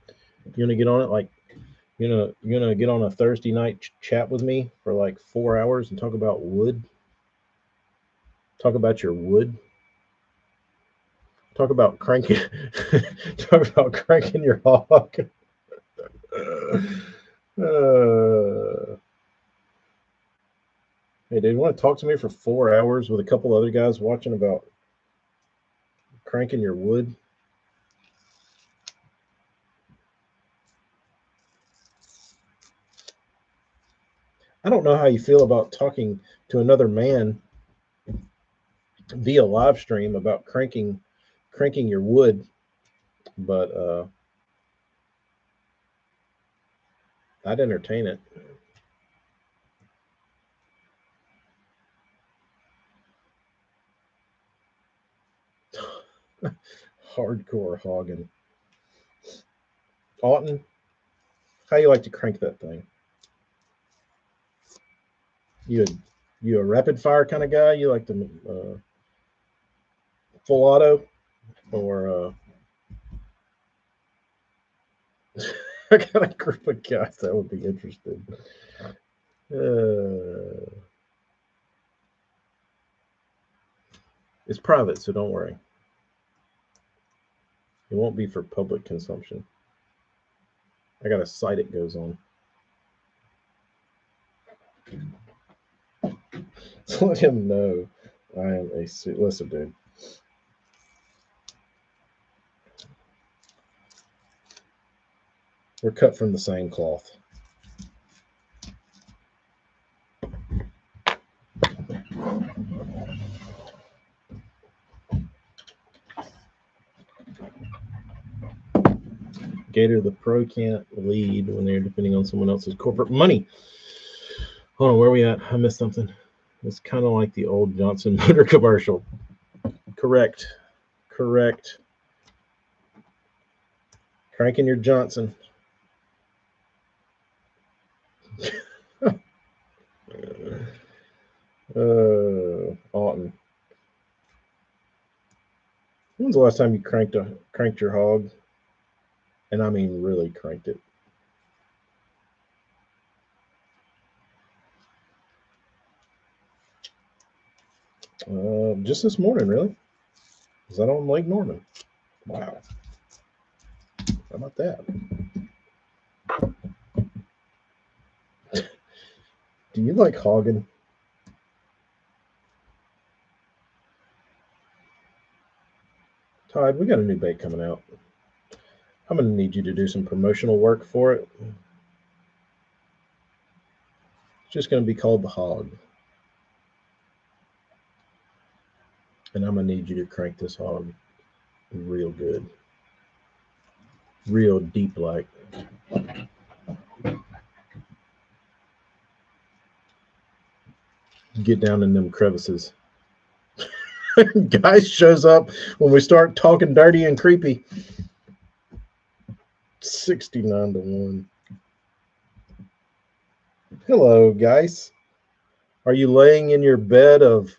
gonna get on it? Like, you gonna get on a Thursday night chat with me for like 4 hours and talk about wood? Talk about your wood? Talk about cranking. Talk about cranking your hog. Hey, dude, you want to talk to me for 4 hours with a couple other guys watching about cranking your wood? I don't know how you feel about talking to another man via live stream about cranking your wood, but I'd entertain it. Hardcore hogging. Alton, how you like to crank that thing? You a rapid fire kind of guy? You like to full auto or I got a group of guys that would be interested. It's private, so don't worry. It won't be for public consumption. I got a site it goes on. So let him know I am a listen, dude. We're cut from the same cloth. Gator, the pro can't lead when they're depending on someone else's corporate money. Hold on, where are we at? I missed something. It's kind of like the old Johnson Motor commercial. Correct. Cranking your Johnson. Alton. When's the last time you cranked your hog? And I mean really cranked it. Just this morning, really. Is that on Lake Norman? Wow. How about that? Do you like hogging? Todd, we got a new bait coming out. I'm going to need you to do some promotional work for it. It's just going to be called the Hog. And I'm going to need you to crank this hog real good. Real deep like. Get down in them crevices. Guy shows up when we start talking dirty and creepy. 69-1. Hello, guys. Are you laying in your bed of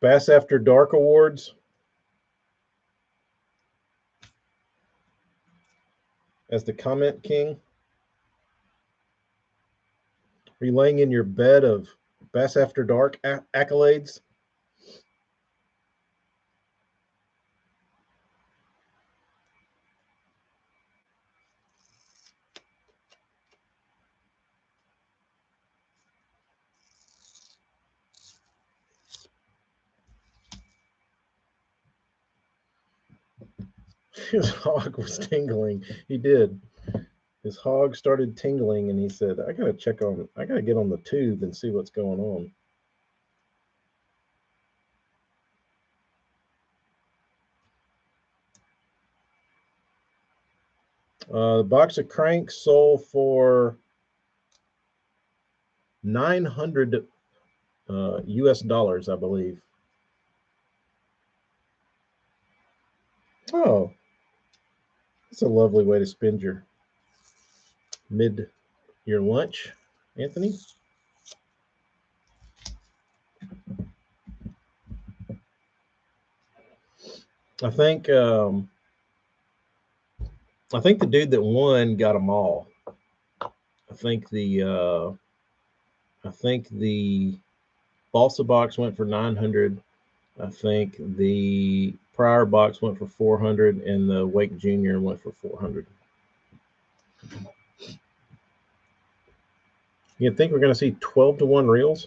Bass After Dark awards? As the comment king? Are you laying in your bed of Bass After Dark accolades? His hog was tingling. He did. His hog started tingling, and he said, I gotta get on the tube and see what's going on. The box of cranks sold for $900 US dollars, I believe. Oh, that's a lovely way to spend your lunch, Anthony. I think the dude that won got them all. I think the balsa box went for 900. I think the Pryor box went for 400, and the Wake Junior went for 400. You think we're going to see 12-1 reels?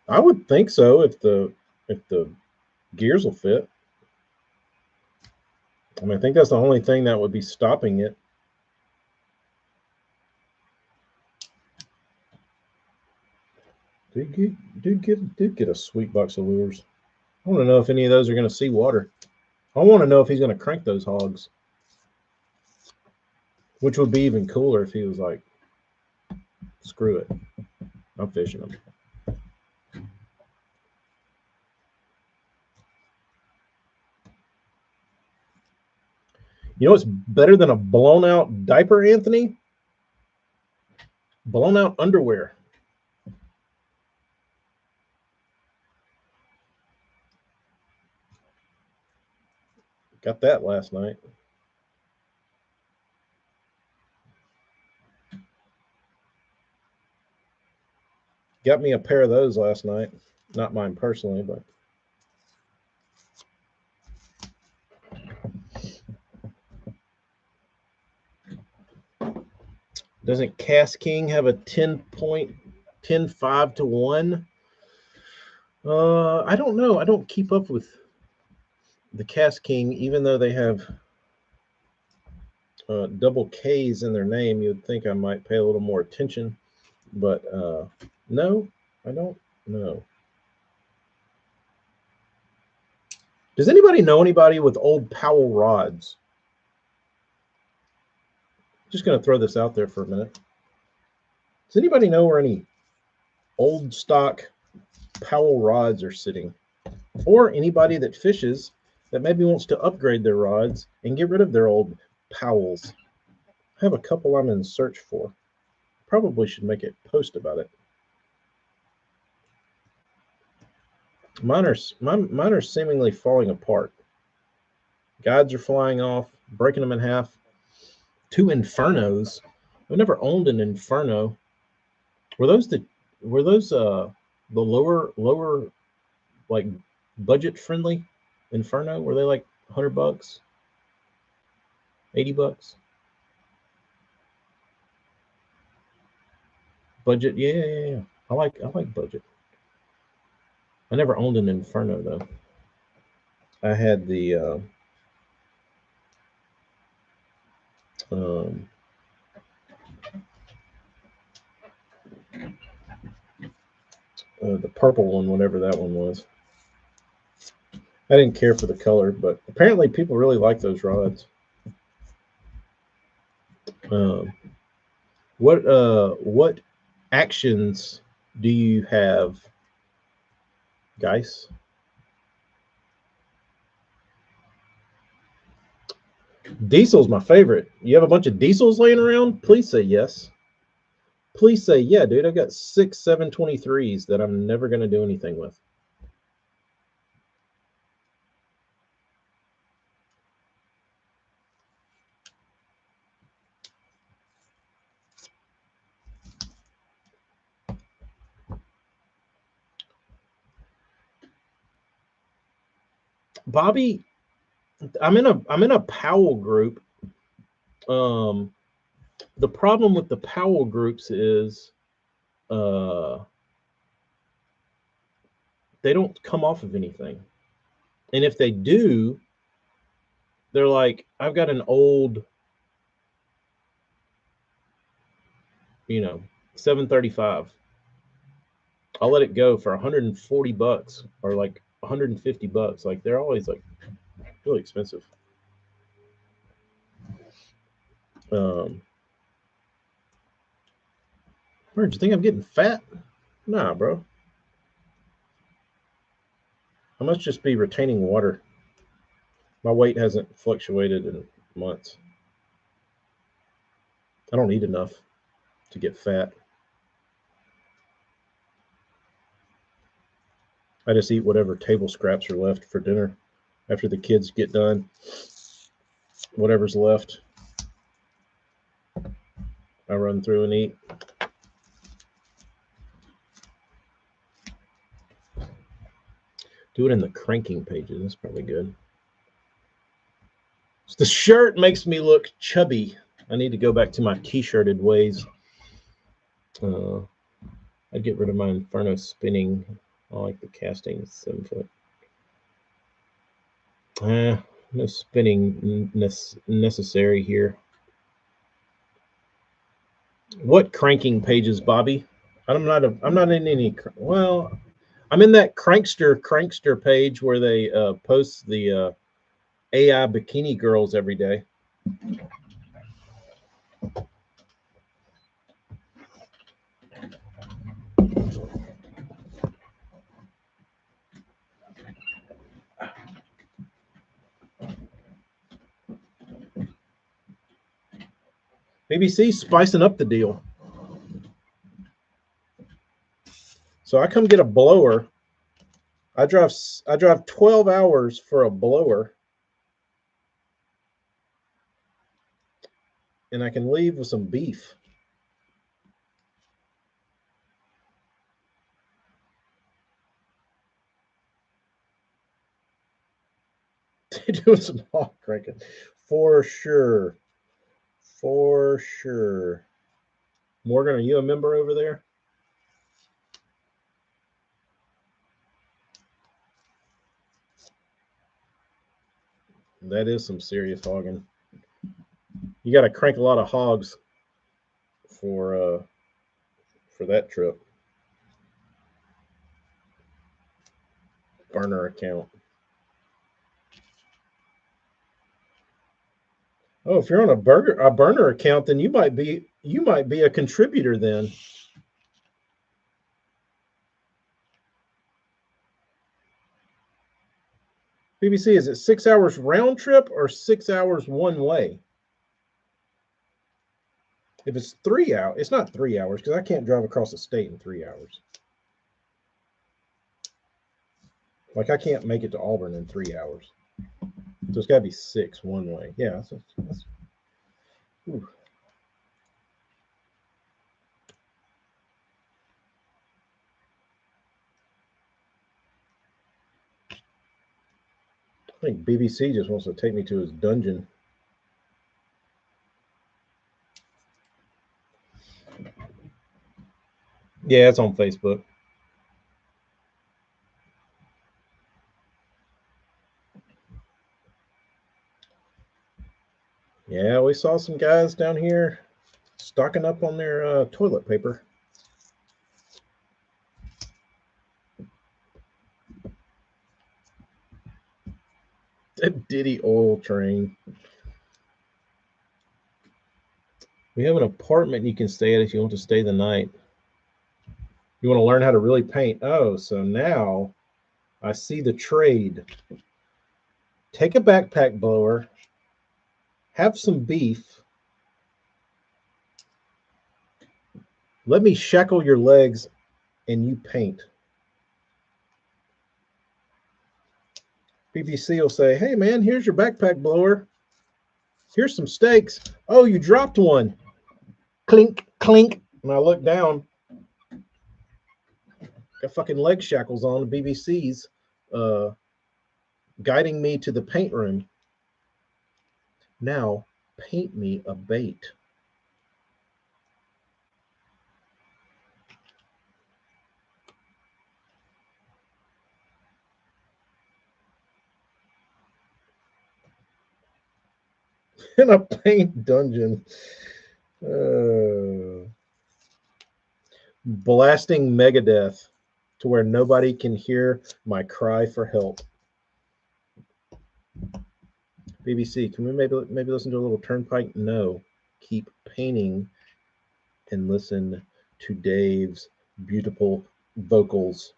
I would think so if the gears will fit. I mean, I think that's the only thing that would be stopping it. Did get a sweet box of lures. I want to know if any of those are going to see water. I want to know if he's going to crank those hogs. Which would be even cooler if he was like, screw it, I'm fishing them. You know what's better than a blown out diaper, Anthony? Blown out underwear. Got that last night. Got me a pair of those last night. Not mine personally, but doesn't Cast King have a 10-point, 10-5 to 1? I don't know. I don't keep up with the Cast King, even though they have double K's in their name. You'd think I might pay a little more attention, but no, I don't know. Does anybody know anybody with old Powell rods? Just going to throw this out there for a minute. Does anybody know where any old stock Powell rods are sitting? Or anybody that fishes that maybe wants to upgrade their rods and get rid of their old Powells? I have a couple I'm in search for. Probably should make a post about it. Mine are seemingly falling apart. Guides are flying off, breaking them in half. 2 Infernos. I've never owned an Inferno. Were those the lower like budget friendly Inferno? Were they like $100? $80? Budget, yeah. I like budget. I never owned an Inferno though. I had the the purple one, whatever that one was. I didn't care for the color, but apparently people really like those rods. What actions do you have, guys? Diesel's my favorite. You have a bunch of diesels laying around? Please say yes. Please say, yeah, dude, I've got 6 723s that I'm never going to do anything with. Bobby, I'm in a Powell group. The problem with the Powell groups is they don't come off of anything. And if they do, they're like, I've got an old, 735. I'll let it go for $140 or like $150. Like they're always like really expensive. Where do you think I'm getting fat? Nah, bro. I must just be retaining water. My weight hasn't fluctuated in months. I don't eat enough to get fat. I just eat whatever table scraps are left for dinner after the kids get done. Whatever's left, I run through and eat. Do it in the cranking pages. That's probably good. The shirt makes me look chubby. I need to go back to my t-shirted ways. I'd get rid of my Inferno spinning. I like the casting 7 foot. No spinning necessary here. What cranking pages, Bobby? I'm not in any. Well, I'm in that crankster page where they post the AI bikini girls every day. BBC spicing up the deal. So I come get a blower. I drive 12 hours for a blower, and I can leave with some beef. They're doing some hog cranking for sure. For sure. Morgan, are you a member over there? That is some serious hogging. You got to crank a lot of hogs for that trip. Burner account. Oh, if you're on a burner account, then you might be a contributor then. BBC, is it 6 hours round trip or 6 hours one way? If it's 3 hours, it's not 3 hours because I can't drive across the state in 3 hours. Like I can't make it to Auburn in 3 hours. So it's got to be 6 one way. Yeah. That's I think BBC just wants to take me to his dungeon. Yeah, it's on Facebook. Yeah, we saw some guys down here stocking up on their toilet paper. That Diddy oil train. We have an apartment you can stay at if you want to stay the night. You want to learn how to really paint. Oh, so now I see the trade. Take a backpack blower, have some beef. Let me shackle your legs and you paint. BBC will say, hey man, here's your backpack blower. Here's some steaks. Oh, you dropped one. Clink, clink. And I look down. Got fucking leg shackles on. The BBC's guiding me to the paint room. Now, paint me a bait. In a paint dungeon. Blasting Megadeth to where nobody can hear my cry for help. BBC, can we maybe listen to a little Turnpike? No. Keep painting and listen to Dave's beautiful vocals.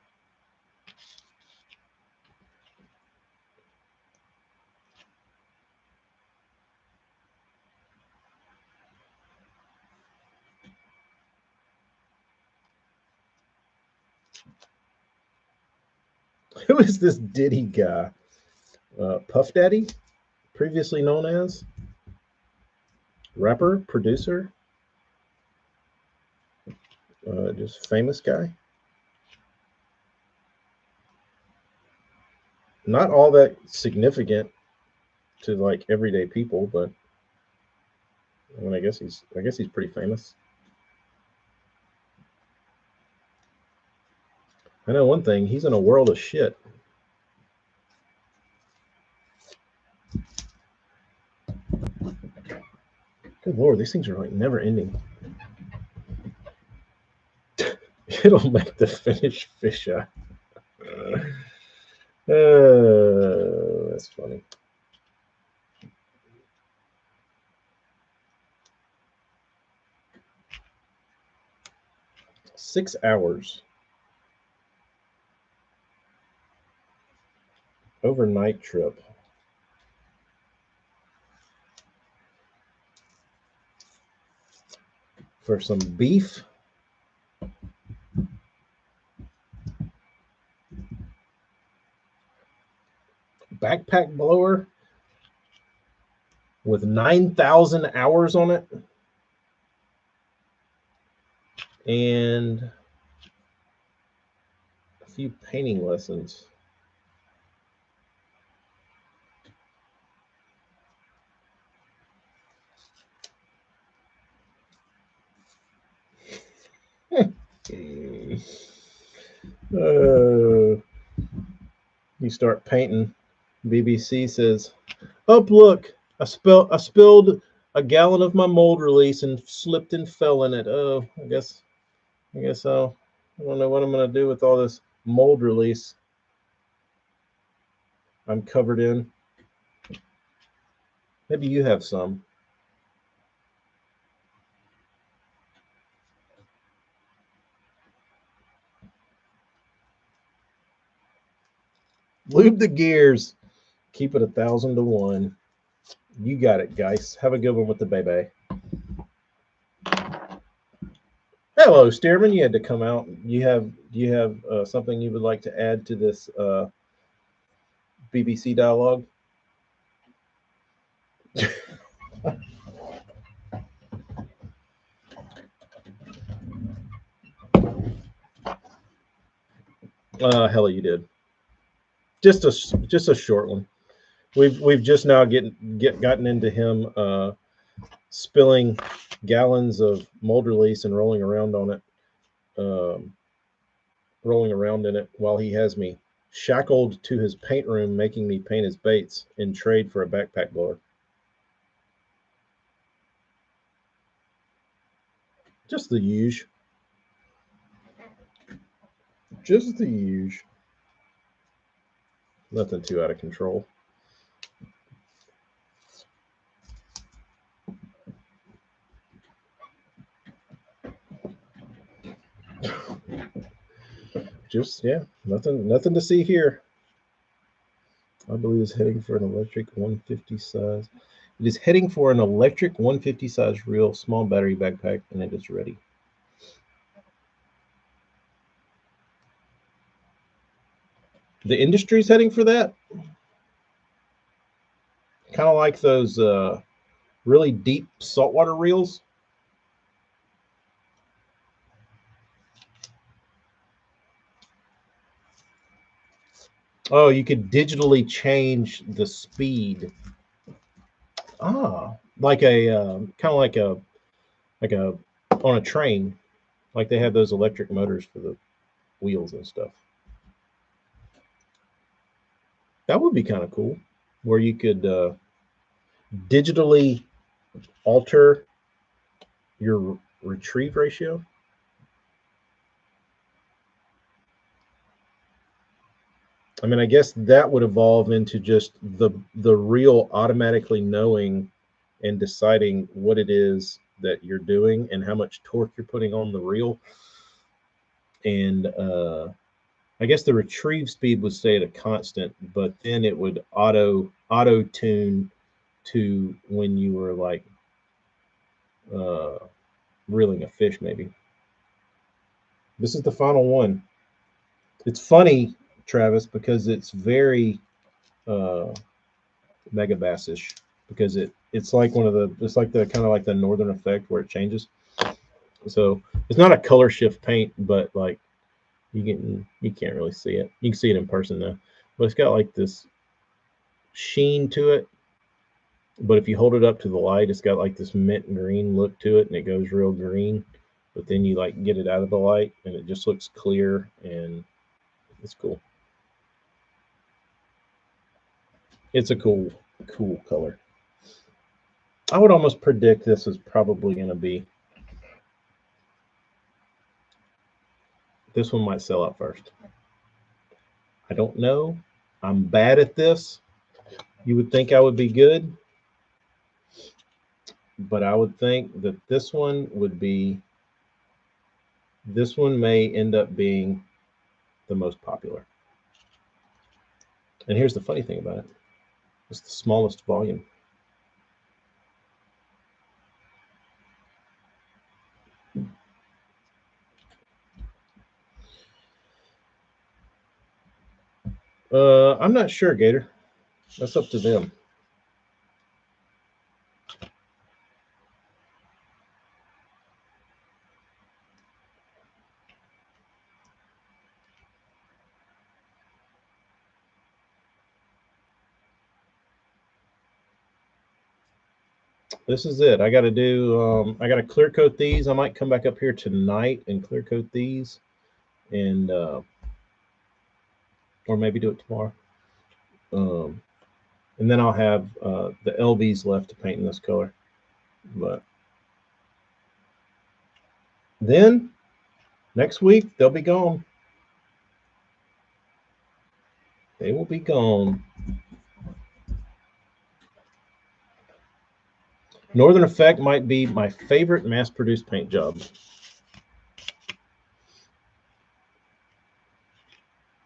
Who is this Diddy guy? Puff Daddy, previously known as rapper, producer, just famous guy. Not all that significant to like everyday people, but I mean, I guess he's pretty famous. I know one thing, he's in a world of shit. Good Lord, these things are like never ending. It'll make the finished fish eye. That's funny. 6 hours. Overnight trip. For some beef. Backpack blower with 9,000 hours on it. And a few painting lessons. You start painting. BBC says, "Up, look! I spilled a gallon of my mold release and slipped and fell in it. Oh, I guess I'll. I don't know what I'm gonna do with all this mold release I'm covered in. Maybe you have some." Lube the gears. Keep it 1,000 to 1. You got it, guys. Have a good one with the baby. Hello, Stearman. You had to come out. Do you have something you would like to add to this BBC dialogue? Hell, you did. Just a short one. We've just now gotten into him spilling gallons of mold release and rolling around on it, rolling around in it while he has me shackled to his paint room, making me paint his baits in trade for a backpack blower. Just the usual. Just the usual. Nothing too out of control. Just nothing to see here. I believe it's heading for an electric 150 size. It is heading for an electric 150 size reel, small battery backpack, and it is ready. The industry's heading for that. Kind of like those really deep saltwater reels. Oh, you could digitally change the speed. Like a kind of like a on a train, like they have those electric motors for the wheels and stuff. That would be kind of cool, where you could digitally alter your retrieve ratio. I mean, I guess that would evolve into just the reel automatically knowing and deciding what it is that you're doing and how much torque you're putting on the reel. And I guess the retrieve speed would stay at a constant, but then it would auto tune to when you were like reeling a fish, maybe. This is the final one. It's funny, Travis, because it's very megabassish, because it's like it's like the kind of like the northern effect where it changes. So it's not a color shift paint, but like you can't really see it. You can see it in person though. But it's got like this sheen to it. But if you hold it up to the light, it's got like this mint green look to it, and it goes real green. But then you like get it out of the light, and it just looks clear, and it's cool. It's a cool color. I would almost predict this is probably going to be. This one might sell out first. I don't know. I'm bad at this. You would think I would be good, but I would think that this one would be This one may end up being the most popular. And here's the funny thing about it. It's the smallest volume. I'm not sure, Gator. That's up to them. This is it. I got to do. I got to clear coat these. I might come back up here tonight and clear coat these, and or maybe do it tomorrow. Um, and then I'll have the LVs left to paint in this color. But then next week they'll be gone. They will be gone. Northern Effect might be my favorite mass-produced paint job.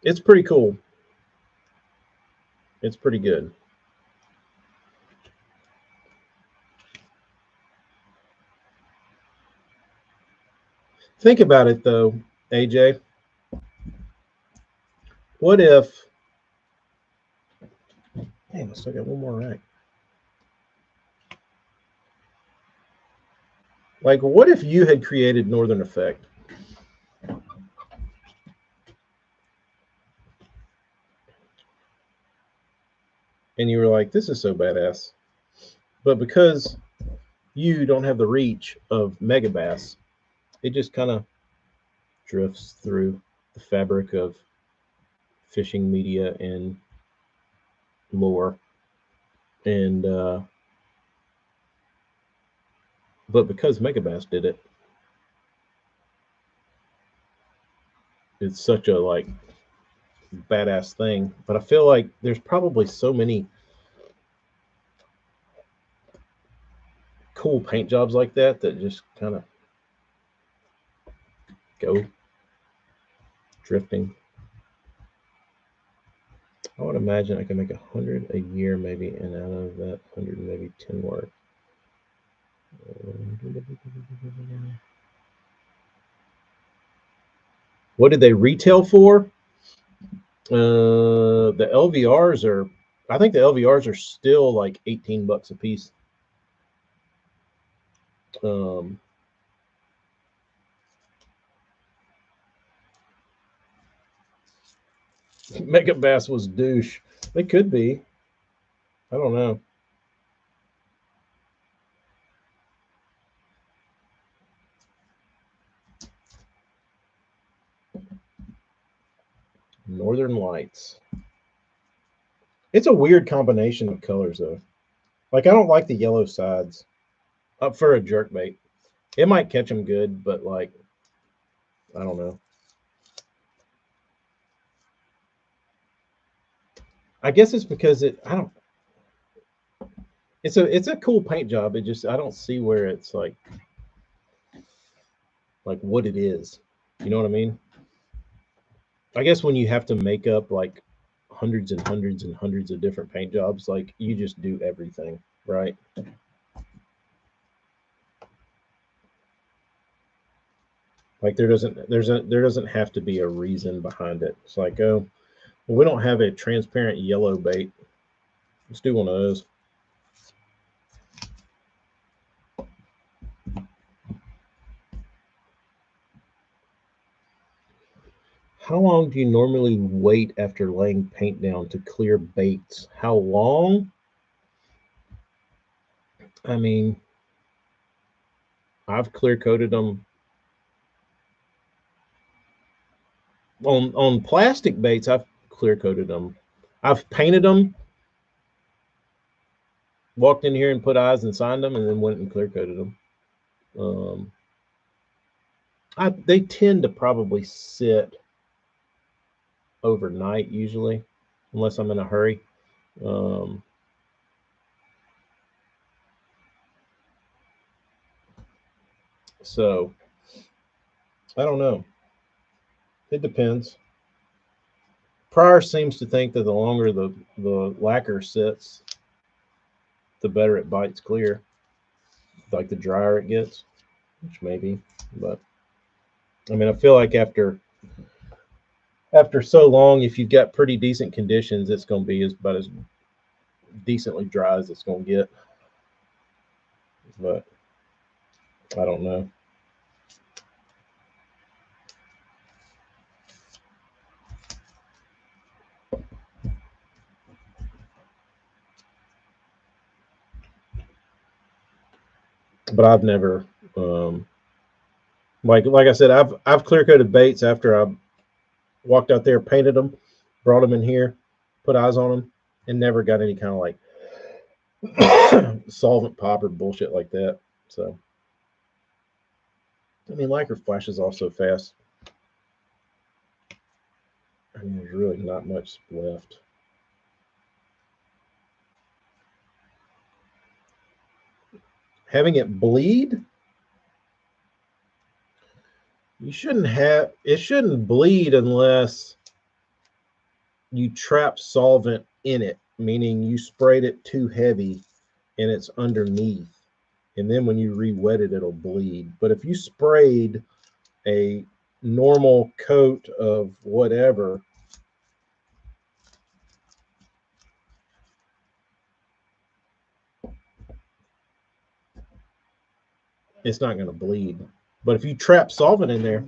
It's pretty cool. It's pretty good. Think about it though, AJ. What if? Damn, I still got one more rack. Like, what if you had created Northern Effect? And you were like, this is so badass. But because you don't have the reach of Megabass, it just kind of drifts through the fabric of fishing media and lore. And but because Megabass did it, it's such a like badass thing. But I feel like there's probably so many cool paint jobs like that that just kind of go drifting. I would imagine I can make 100 a year maybe, and out of that 100 maybe 10 work. What did they retail for? The LVRs are, I think the LVRs are still like 18 bucks a piece. Um, Mega Bass was douche. They could be. I don't know. Northern Lights. It's a weird combination of colors though. Like I don't like the yellow sides up for a jerk bait. It might catch them good, but like I don't know. I guess it's because it. I don't. It's a cool paint job. It just I don't see where it's like what it is. You know what I mean? I guess when you have to make up like hundreds and hundreds and hundreds of different paint jobs, like you just do everything, right? Like there doesn't have to be a reason behind it. It's like, oh, well, we don't have a transparent yellow bait. Let's do one of those. How long do you normally wait after laying paint down to clear baits? How long? I mean, I've clear coated them on plastic baits. I've clear coated them. I've painted them, walked in here and put eyes and signed them, and then went and clear coated them. Um, they tend to probably sit overnight usually, unless I'm in a hurry. Um, so I don't know. It depends. Pryor seems to think that the longer the lacquer sits, the better it bites clear. Like the drier it gets, which maybe, but I mean, I feel like after so long, if you've got pretty decent conditions, it's going to be about as decently dry as it's going to get. But I don't know. But I've never, um, like I said, I've clear coated baits after I walked out there, painted them, brought them in here, put eyes on them, and never got any kind of like solvent pop or bullshit like that. So I mean, lacquer flashes off so fast. I mean, there's really not much left. Having it bleed, you shouldn't have. It shouldn't bleed unless you trap solvent in it, meaning you sprayed it too heavy and it's underneath. And then when you re-wet it, it'll bleed. But if you sprayed a normal coat of whatever, it's not going to bleed. But if you trap solvent in there,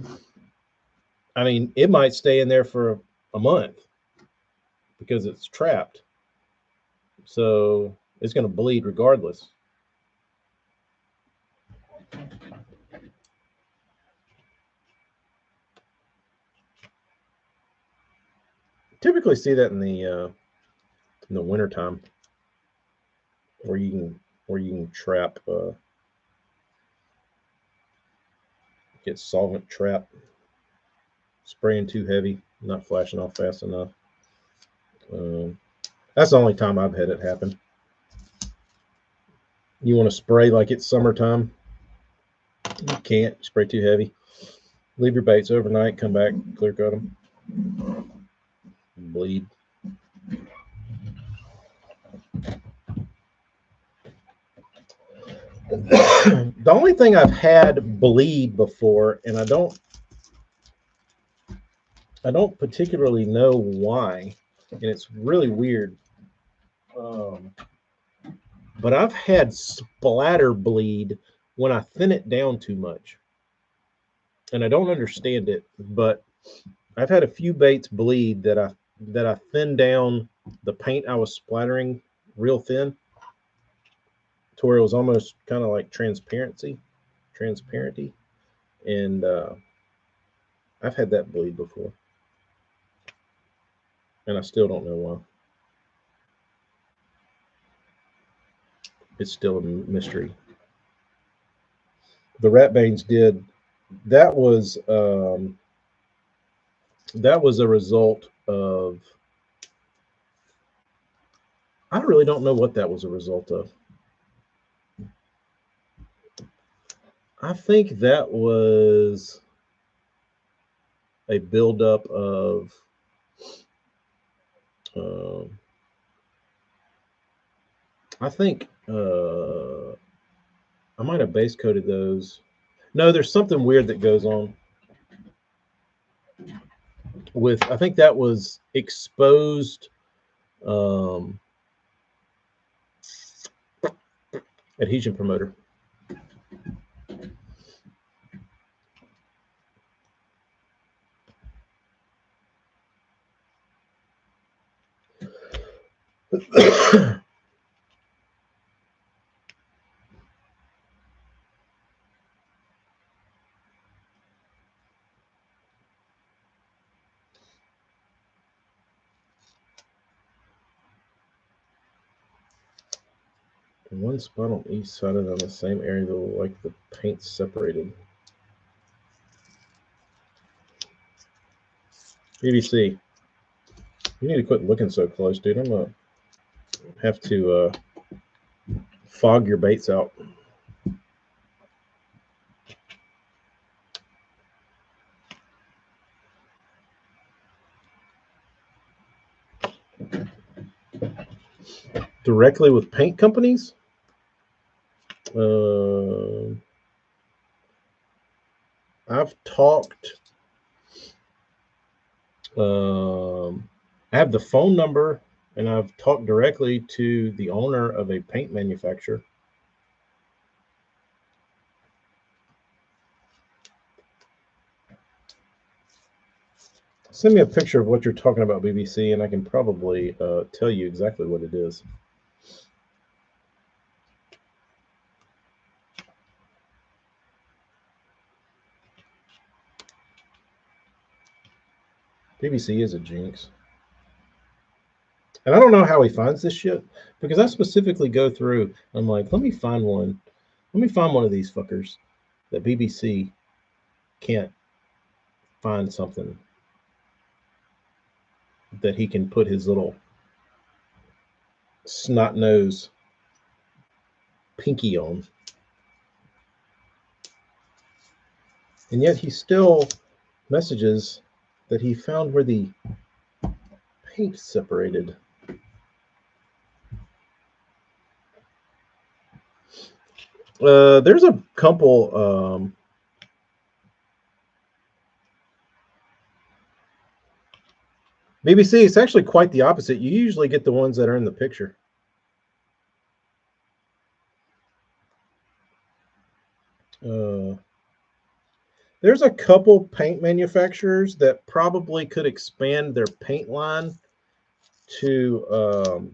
I mean, it might stay in there for a month because it's trapped. So it's going to bleed regardless. Typically see that in the wintertime where you can trap get solvent trap, spraying too heavy, not flashing off fast enough. That's the only time I've had it happen. You want to spray like it's summertime, you can't spray too heavy. Leave your baits overnight, come back, clear coat them, bleed. The only thing I've had bleed before, and I don't particularly know why, and it's really weird. Um, but I've had splatter bleed when I thin it down too much, and I don't understand it. But I've had a few baits bleed that I thinned down the paint I was splattering real thin to where it was almost kind of like transparency, and I've had that bleed before, and I still don't know why. It's still a mystery. The rat veins did. That was um, that was a result of. I really don't know what that was a result of. I think that was a buildup of. Uh, I think I might have base coated those. No, there's something weird that goes on with. I think that was exposed um, adhesion promoter. One spot on each side of it on the same area, though, like the paint separated. BBC, you need to quit looking so close, dude. I'm gonna have to fog your baits out. Directly with paint companies? I've talked. I have the phone number, and I've talked directly to the owner of a paint manufacturer. Send me a picture of what you're talking about, BBC, and I can probably tell you exactly what it is. BBC is a jinx. And I don't know how he finds this shit because I specifically go through. I'm like, let me find one. Let me find one of these fuckers that BBC can't find something that he can put his little snot nose pinky on. And yet he still messages that he found where the paint separated. There's a couple. BBC, it's actually quite the opposite. You usually get the ones that are in the picture. There's a couple paint manufacturers that probably could expand their paint line to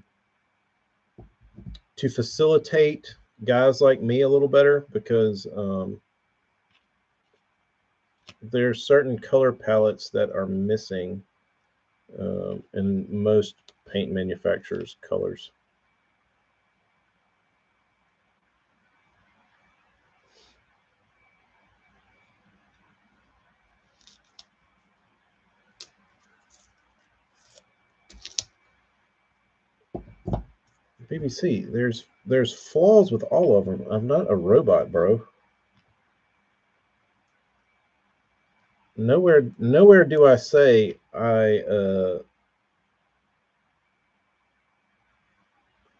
facilitate guys like me a little better because there's certain color palettes that are missing in most paint manufacturers' colors. BBC, there's flaws with all of them. I'm not a robot, bro. Nowhere do I say I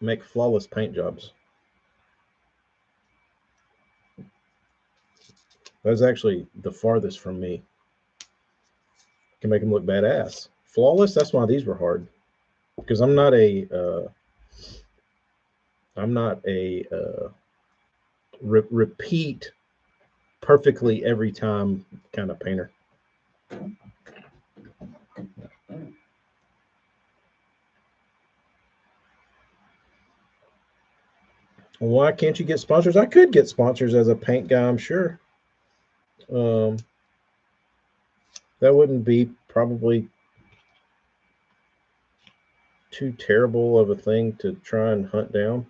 make flawless paint jobs. That's actually the farthest from me. Can make them look badass. Flawless. That's why these were hard because I'm not a repeat perfectly every time kind of painter. Why can't you get sponsors? I could get sponsors as a paint guy, I'm sure. That wouldn't be probably too terrible of a thing to try and hunt down.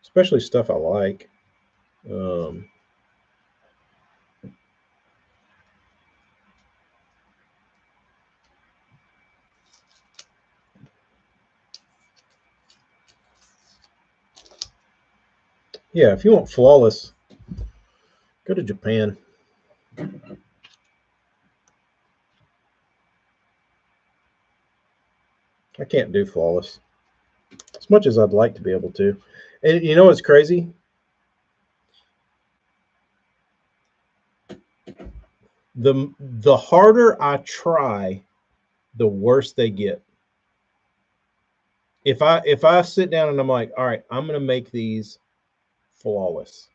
Especially stuff I like. Yeah, if you want flawless, go to Japan. I can't do flawless as much as I'd like to be able to. And you know what's crazy? The harder I try, the worse they get. If I sit down and I'm like, all right, I'm gonna make these flawless.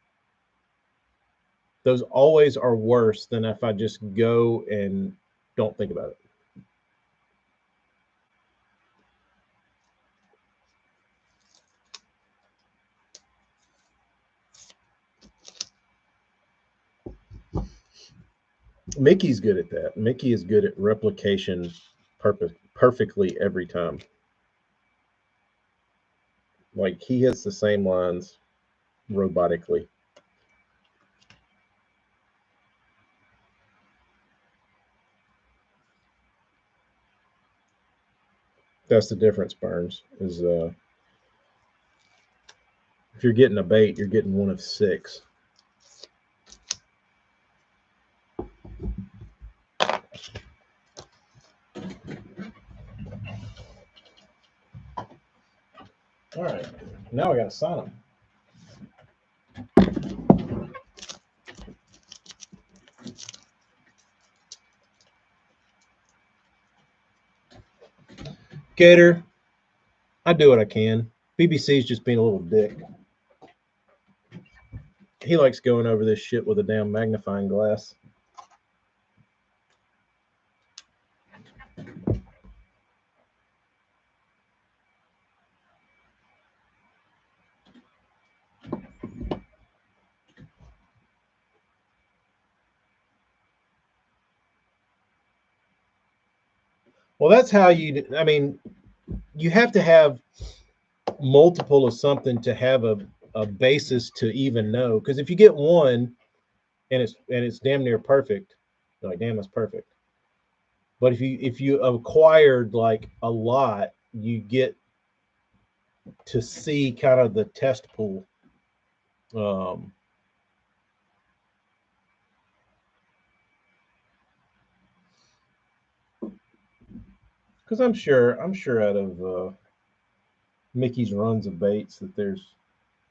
Those always are worse than if I just go and don't think about it. Mickey's good at that. Mickey is good at replication perfectly every time. Like he hits the same lines robotically. That's the difference, Burns. Is if you're getting a bait, you're getting one of six. All right, now I got to sign them. Gator, I do what I can. BBC's just being a little dick. He likes going over this shit with a damn magnifying glass. Well, that's how I mean, you have to have multiple of something to have a basis to even know. Because if you get one and it's damn near perfect, you're like, damn, that's perfect. But if you acquired like a lot, you get to see kind of the test pool. Um, because I'm sure out of Mickey's runs of baits that there's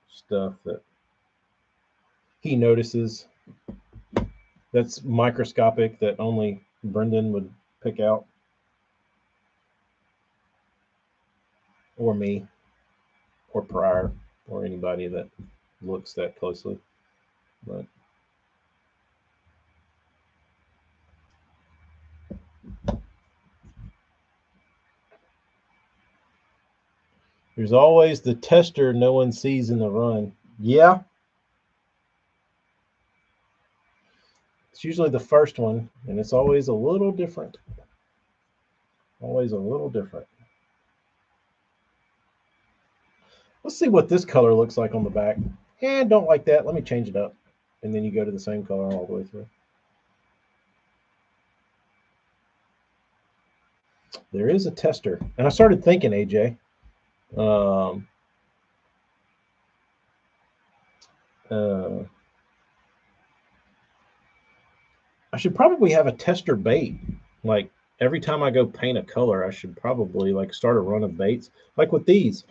stuff that he notices that's microscopic that only Brendan would pick out, or me, or Pryor, or anybody that looks that closely. But there's always the tester no one sees in the run. Yeah, it's usually the first one, and it's always a little different. Always a little different. Let's see what this color looks like on the back. And don't like that. Let me change it up. And then you go to the same color all the way through. There is a tester. And I started thinking, AJ, um, uh, I should probably have a tester bait. Like every time I go paint a color, I should probably like start a run of baits. Like with these,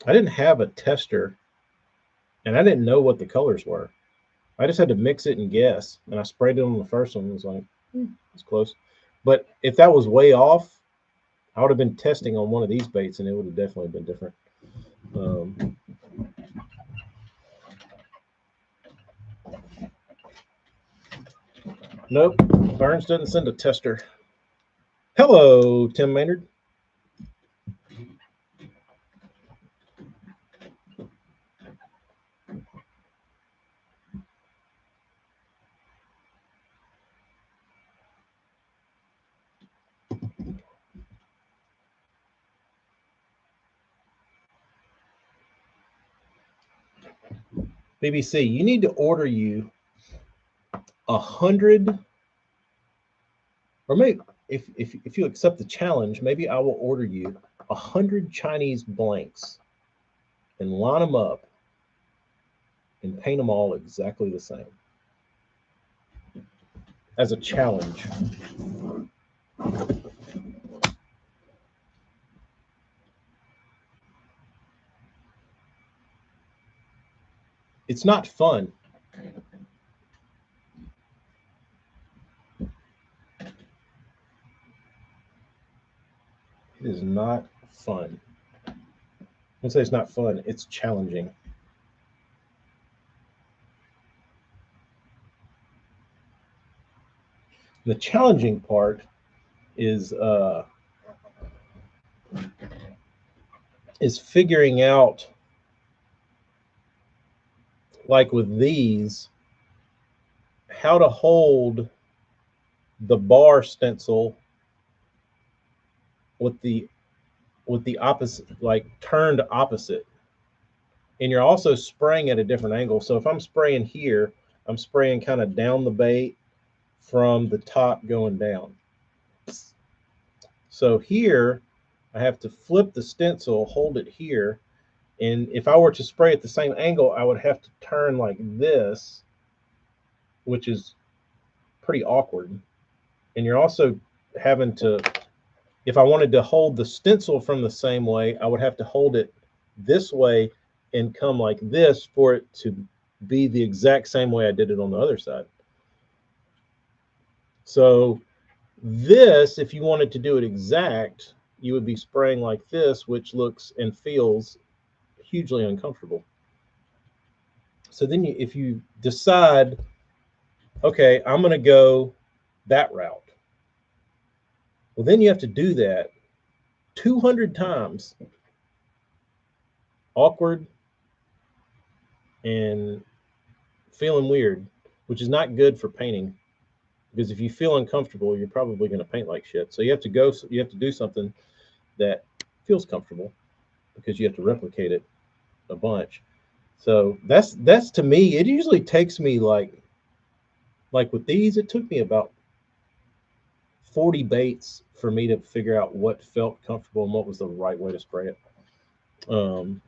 I didn't have a tester and I didn't know what the colors were. I just had to mix it and guess. And I sprayed it on the first one and was like, it's close. But if that was way off, I would have been testing on one of these baits and it would have definitely been different. Um, nope, Burns doesn't send a tester. Hello, Tim Maynard. BBC, you need to order you 100, or maybe if you accept the challenge, maybe I will order you 100 Chinese blanks and line them up and paint them all exactly the same as a challenge. It's not fun. It is not fun. I would say it's not fun. It's challenging. The challenging part is is figuring out, like with these, how to hold the bar stencil with the opposite, like turned opposite, and you're also spraying at a different angle. So if I'm spraying here, I'm spraying kind of down the bait from the top going down. So here I have to flip the stencil, hold it here, and if I were to spray at the same angle, I would have to turn like this, which is pretty awkward. And you're also having to, if I wanted to hold the stencil from the same way, I would have to hold it this way and come like this for it to be the exact same way I did it on the other side. So this, if you wanted to do it exact, you would be spraying like this, which looks and feels hugely uncomfortable. So then if you decide, okay, I'm going to go that route, well, then you have to do that 200 times, awkward and feeling weird, which is not good for painting. Because if you feel uncomfortable, you're probably going to paint like shit. So you have to do something that feels comfortable because you have to replicate it a bunch. So that's to me, it usually takes me like with these, it took me about 40 baits for me to figure out what felt comfortable and what was the right way to spray it. Um,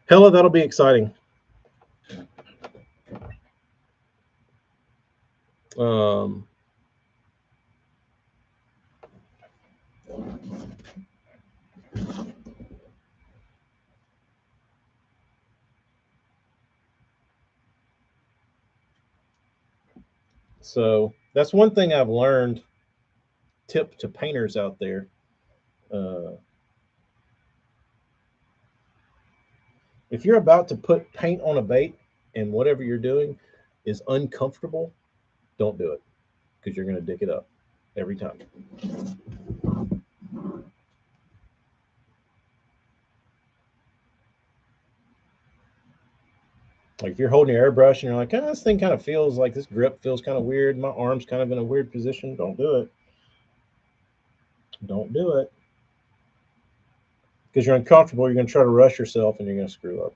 Hella, that'll be exciting. Um, so that's one thing I've learned. Tip to painters out there: uh, if you're about to put paint on a bait and whatever you're doing is uncomfortable, don't do it because you're going to dick it up every time. Like if you're holding your airbrush and you're like, this thing kind of feels like this grip feels kind of weird. My arm's kind of in a weird position. Don't do it. Don't do it because you're uncomfortable. You're going to try to rush yourself and you're going to screw up.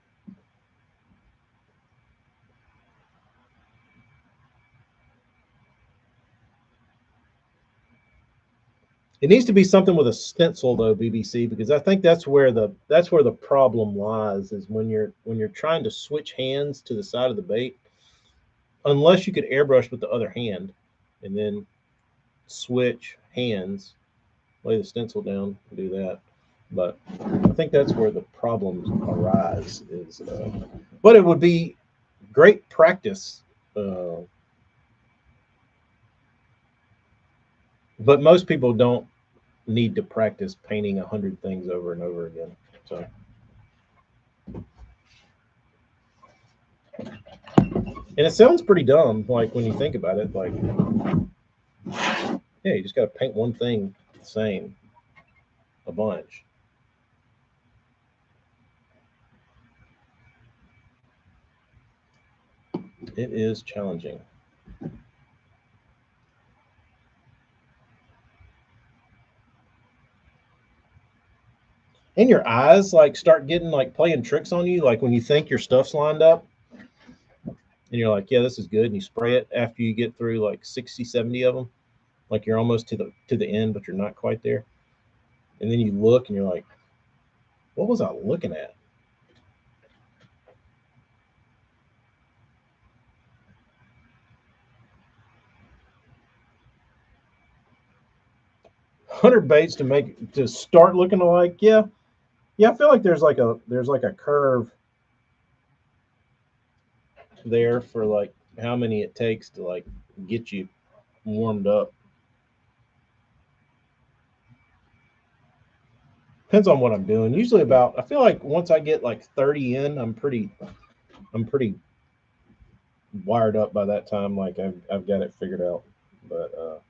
It needs to be something with a stencil though, BBC, because I think that's where the problem lies is when you're trying to switch hands to the side of the bait, unless you could airbrush with the other hand and then switch hands, lay the stencil down, and do that. But I think that's where the problems arise. But it would be great practice. Uh, but most people don't need to practice painting 100 things over and over again. So, and it sounds pretty dumb, like when you think about it. Like, yeah, you just got to paint one thing the same a bunch. It is challenging. And your eyes like start getting like playing tricks on you. Like when you think your stuff's lined up and you're like, yeah, this is good. And you spray it after you get through like 60, 70 of them. Like you're almost to the end, but you're not quite there. And then you look and you're like, what was I looking at? 100 baits to start looking alike. Yeah. Yeah. I feel like there's like a curve there for like how many it takes to like get you warmed up. Depends on what I'm doing. Usually about I feel like once I get like 30 in, I'm pretty wired up by that time. Like I've got it figured out. But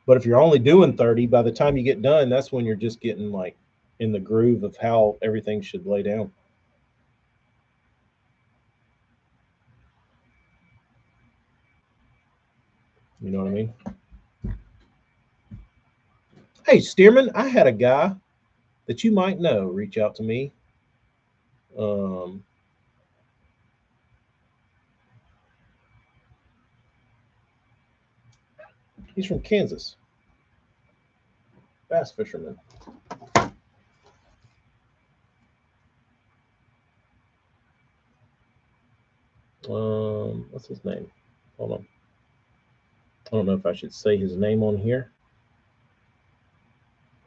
but if you're only doing 30, by the time you get done, that's when you're just getting like in the groove of how everything should lay down. You know what I mean? Hey, Stearman, I had a guy that you might know reach out to me. Um, he's from Kansas, bass fisherman. What's his name? Hold on. I don't know if I should say his name on here.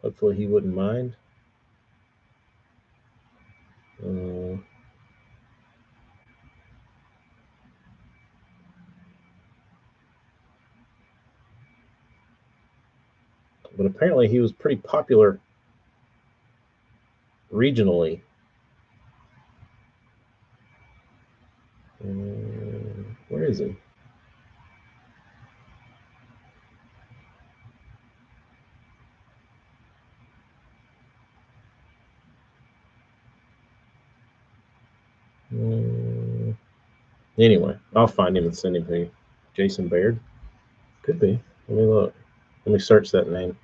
Hopefully he wouldn't mind. But apparently he was pretty popular regionally. Where is he? Anyway, I'll find him and send him to you. Jason Baird? Could be. Let me look. Let me search that name.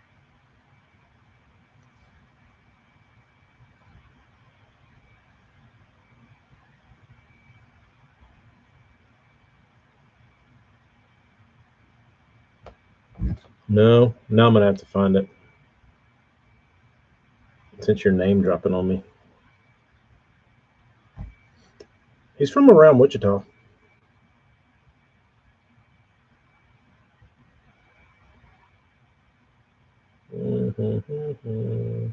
No, now I'm gonna have to find it. Since your name dropping on me. He's from around Wichita. Mm-hmm.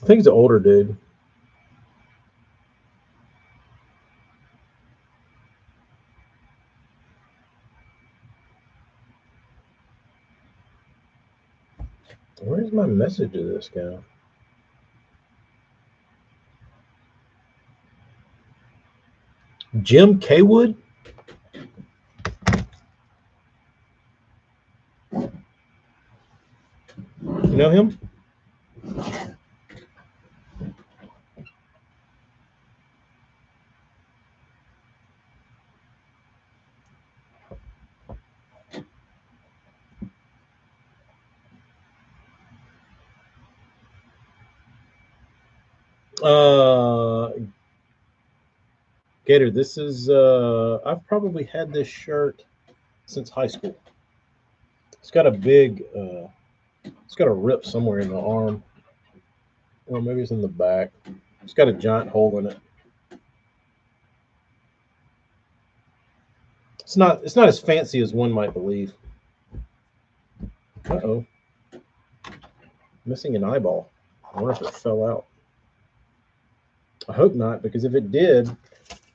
I think he's an older dude. Where's my message to this guy? Jim Kaywood? You know him? Gator, this is I've probably had this shirt since high school. It's got a big it's got a rip somewhere in the arm. Or maybe it's in the back. It's got a giant hole in it. It's not as fancy as one might believe. Uh-oh. Missing an eyeball. I wonder if it fell out. I hope not, because if it did,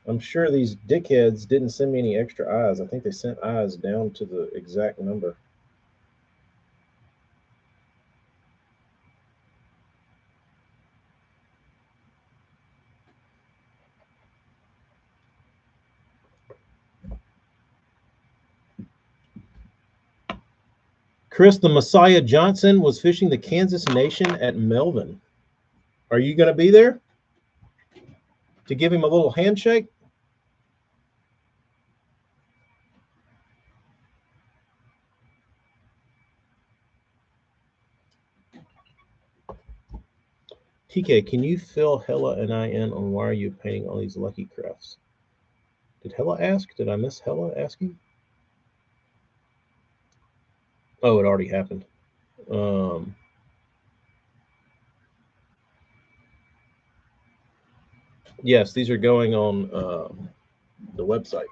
I'm sure these dickheads didn't send me any extra eyes. I think they sent eyes down to the exact number. Chris the Messiah Johnson was fishing the Kansas Nation at Melvin. Are you going to be there to give him a little handshake? TK, can you fill Hella and I in on why are you painting all these lucky crafts? Did Hella ask? Did I miss Hella asking? Oh, it already happened. Yes, these are going on the website.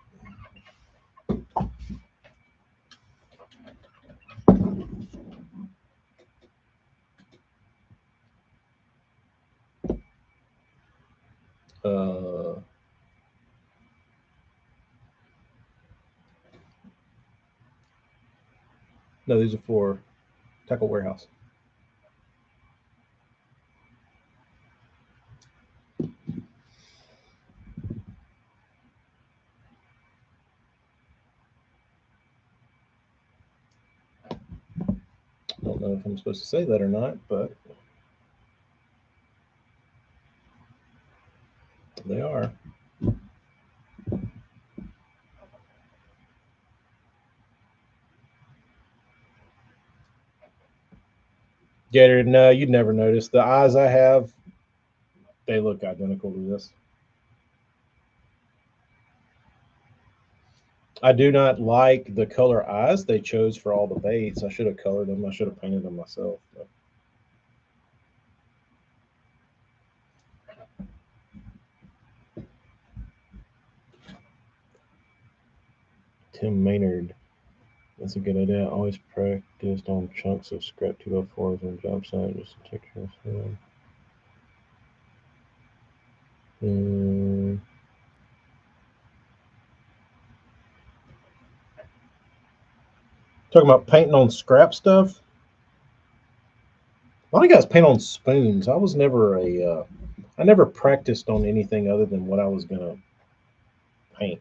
No, these are for Tackle Warehouse. I don't know if I'm supposed to say that or not, but they are. Gator, no, you'd never notice. The eyes I have, they look identical to this. I do not like the color eyes they chose for all the baits. I should have colored them. I should have painted them myself. But. Tim Maynard. That's a good idea. I always practiced on chunks of scrap 204s on job site just to take care of them. Talking about painting on scrap stuff. A lot of guys paint on spoons. I was never I never practiced on anything other than what I was gonna paint.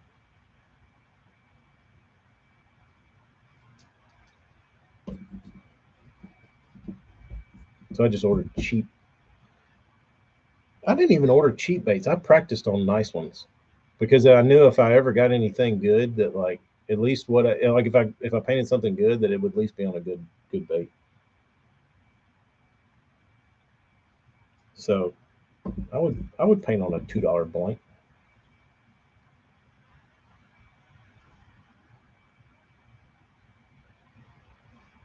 So I just ordered cheap. I didn't even order cheap baits. I practiced on nice ones because I knew if I ever got anything good that like at least what I like if I painted something good that it would at least be on a good bait. So I would paint on a $2 blank.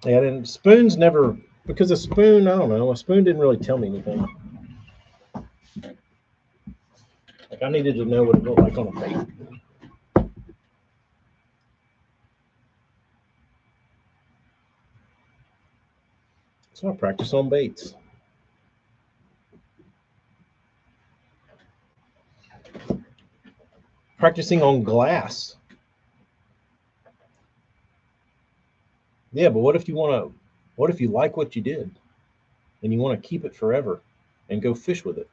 Yeah, and spoons never because a spoon I don't know a spoon didn't really tell me anything. Like I needed to know what it looked like on a bait. So I practice on baits. Practicing on glass. Yeah, but what if you want to? What if you like what you did and you want to keep it forever and go fish with it?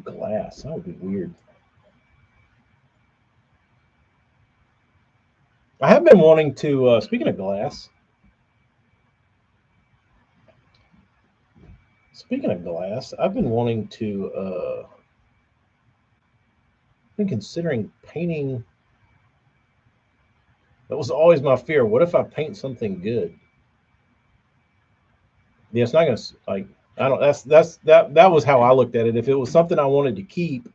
Glass. That would be weird. I have been wanting to. Speaking of glass, speaking of glass, I've been wanting to. Been considering painting. That was always my fear. What if I paint something good? Yeah, it's not gonna like. I don't. That was how I looked at it. If it was something I wanted to keep,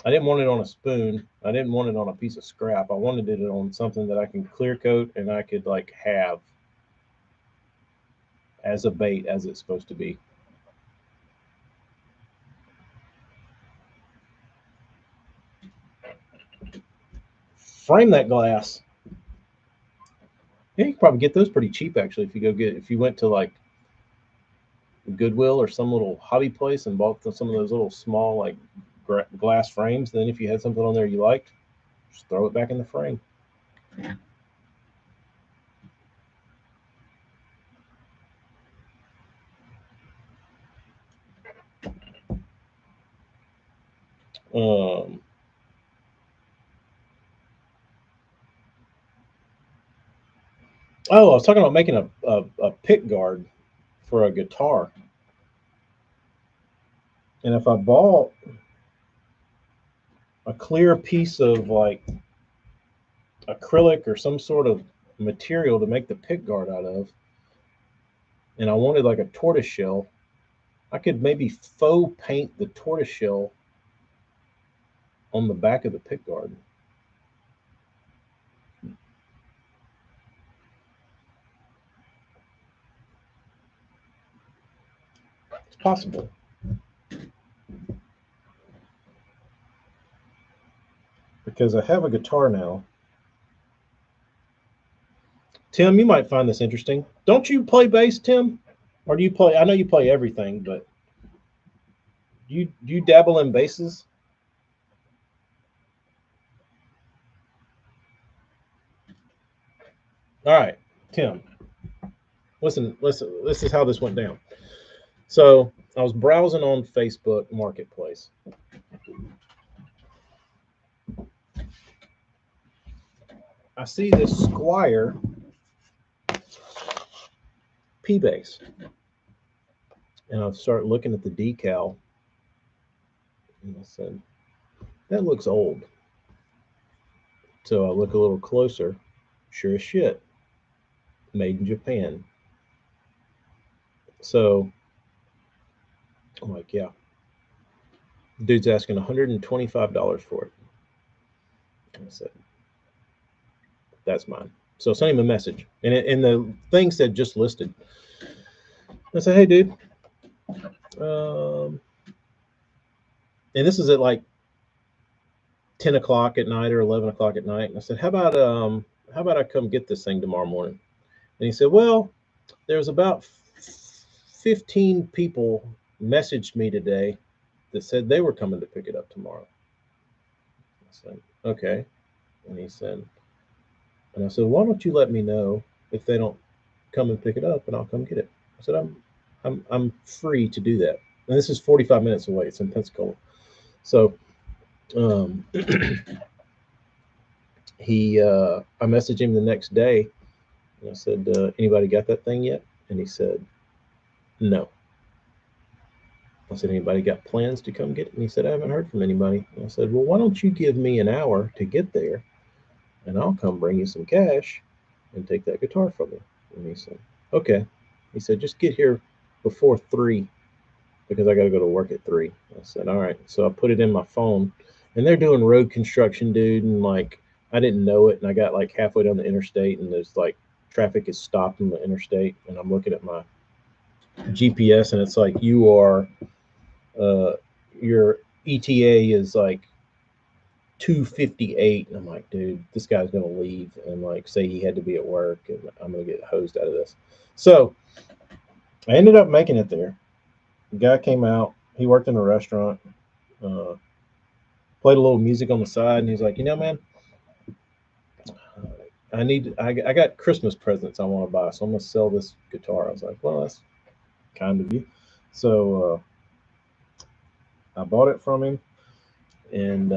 I didn't want it on a spoon. I didn't want it on a piece of scrap. I wanted it on something that I can clear coat and I could like have as a bait as it's supposed to be. Frame that glass. Yeah, you can probably get those pretty cheap actually if you went to like Goodwill or some little hobby place and bought some of those little small like glass frames. Then if you had something on there you liked, just throw it back in the frame. Um, oh, I was talking about making a pick guard for a guitar, and if I bought a clear piece of like acrylic or some sort of material to make the pick guard out of, and I wanted like a tortoise shell, I could maybe faux paint the tortoise shell on the back of the pick guard. It's possible because I have a guitar now. Tim, you might find this interesting. Don't you play bass, Tim? Or do you play? I know you play everything, but do you dabble in basses? All right, Tim. Listen. This is how this went down. So I was browsing on Facebook Marketplace. I see this Squire P bass, and I start looking at the decal, and I said, "That looks old." So I look a little closer. Sure as shit, made in Japan. So I'm like, yeah. Dude's asking $125 for it. I said, that's mine. So I sent him a message, and the thing said just listed. I said, hey, dude, um, and this is at like 10 o'clock at night or 11 o'clock at night. And I said, how about I come get this thing tomorrow morning? And he said, well, there's about 15 people messaged me today that said they were coming to pick it up tomorrow. I said, okay. And he said, and I said, why don't you let me know if they don't come and pick it up, and I'll come get it. I said, I'm free to do that. And this is 45 minutes away. It's in Pensacola. So um, I messaged him the next day, and I said, anybody got that thing yet? And he said, no. I said, anybody got plans to come get it? And he said, I haven't heard from anybody. And I said, well, why don't you give me an hour to get there, and I'll come bring you some cash and take that guitar from you. And he said, okay. He said, just get here before 3 because I got to go to work at 3. I said, all right. So I put it in my phone, and they're doing road construction, dude. And like, I didn't know it. And I got like halfway down the interstate, and there's like traffic is stopped on the interstate. And I'm looking at my GPS, and it's like, uh, your ETA is like 2:58. And I'm like, dude, this guy's going to leave and like say he had to be at work, and I'm going to get hosed out of this. So I ended up making it there. The guy came out. He worked in a restaurant. Uh, Played a little music on the side, and he's like, you know, man, I got Christmas presents I want to buy, so I'm gonna sell this guitar. I was like, well, that's kind of you. So I bought it from him, and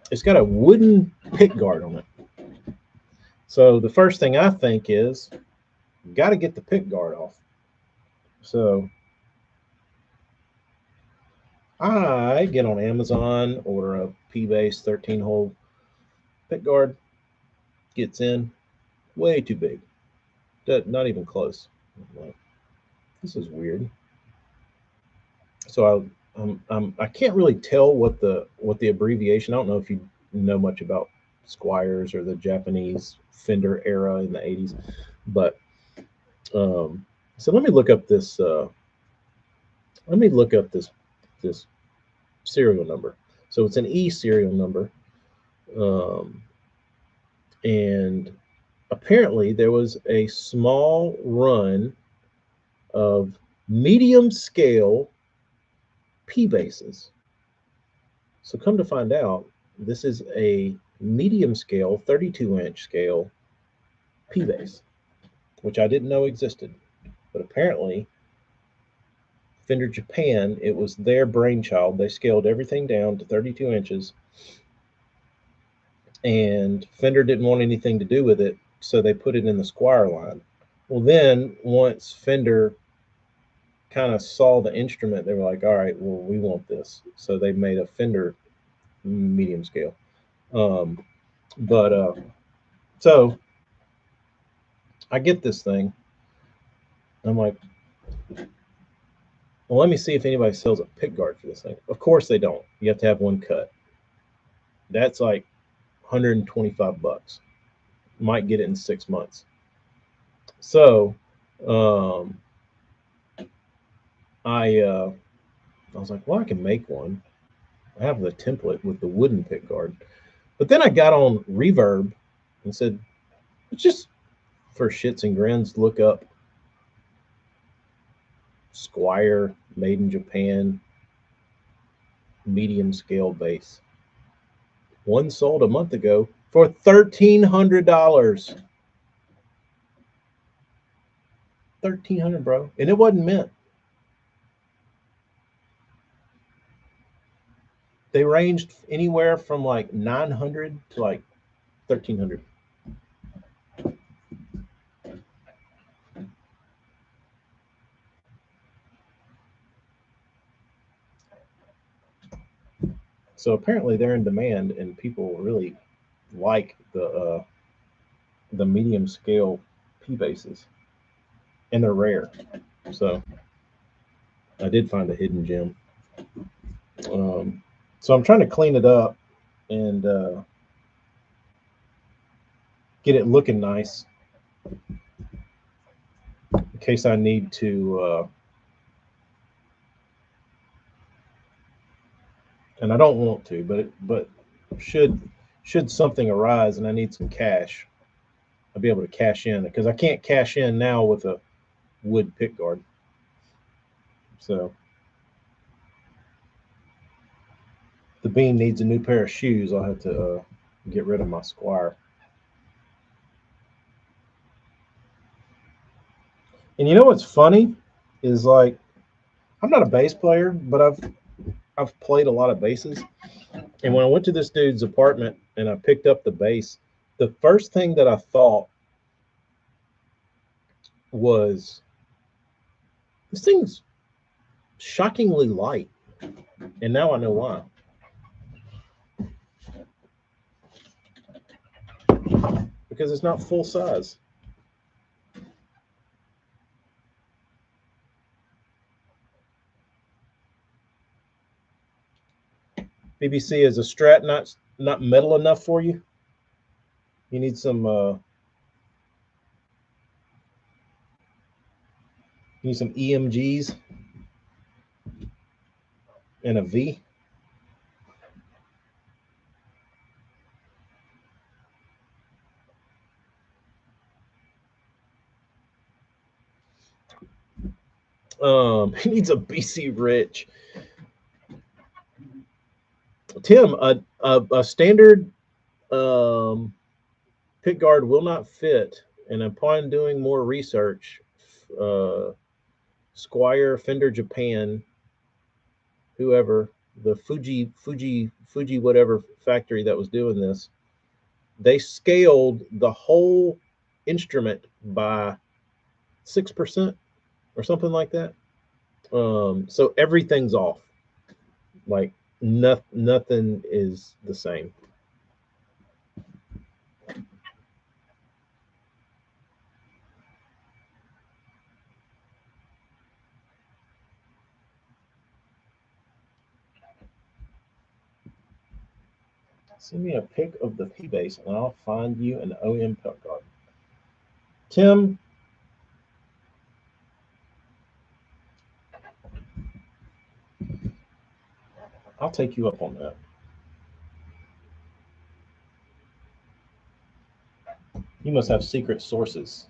it's got a wooden pick guard on it. So the first thing I think is, got to get the pick guard off. So I get on Amazon, order a P-Bass 13-hole pick guard. Gets in, way too big. Not even close. I'm like, this is weird. So I can't really tell what the abbreviation. I don't know if you know much about Squires or the Japanese Fender era in the 80s, but so let me look up this. Let me look up this serial number. So it's an E serial number, um, and apparently there was a small run of medium scale P basses. So come to find out, this is a medium scale, 32-inch scale P bass, which I didn't know existed. But apparently, Fender Japan, it was their brainchild. They scaled everything down to 32 inches, and Fender didn't want anything to do with it, so they put it in the Squire line. Well, then once Fender kind of saw the instrument, they were like, all right, well, we want this. So they made a Fender medium scale. Um, but so I get this thing. I'm like, well, let me see if anybody sells a pick guard for this thing. Of course they don't. You have to have one cut. That's like 125 bucks. Might get it in 6 months. So um, I was like, well, I can make one. I have the template with the wooden pick guard. But then I got on Reverb and said, just for shits and grins, look up Squire made in Japan medium scale bass. One sold a month ago for $1,300. 1,300, bro, and it wasn't mint. They ranged anywhere from like 900 to like 1,300. So apparently they're in demand, and people really like the medium scale P basses, and they're rare. So I did find a hidden gem. So I'm trying to clean it up and get it looking nice in case I need to. And I don't want to, but should should something arise and I need some cash, I'll be able to cash in because I can't cash in now with a wood pick guard. So the bean needs a new pair of shoes. I'll have to get rid of my Squire. And you know what's funny is like I'm not a bass player, but I've played a lot of basses. And when I went to this dude's apartment and I picked up the bass, the first thing that I thought was this thing's shockingly light. And now I know why. Because it's not full size. BBC, is a Strat not metal enough for you? You need some EMGs and a V. He needs a BC Rich. Tim, a standard um, pick guard will not fit. And upon doing more research, uh, Squire, Fender Japan, whoever, the Fuji whatever factory that was doing this, they scaled the whole instrument by 6% or something like that. So everything's off. Like nothing is the same. Send me a pic of the P bass and I'll find you an OM pick guard. Tim, I'll take you up on that. You must have secret sources.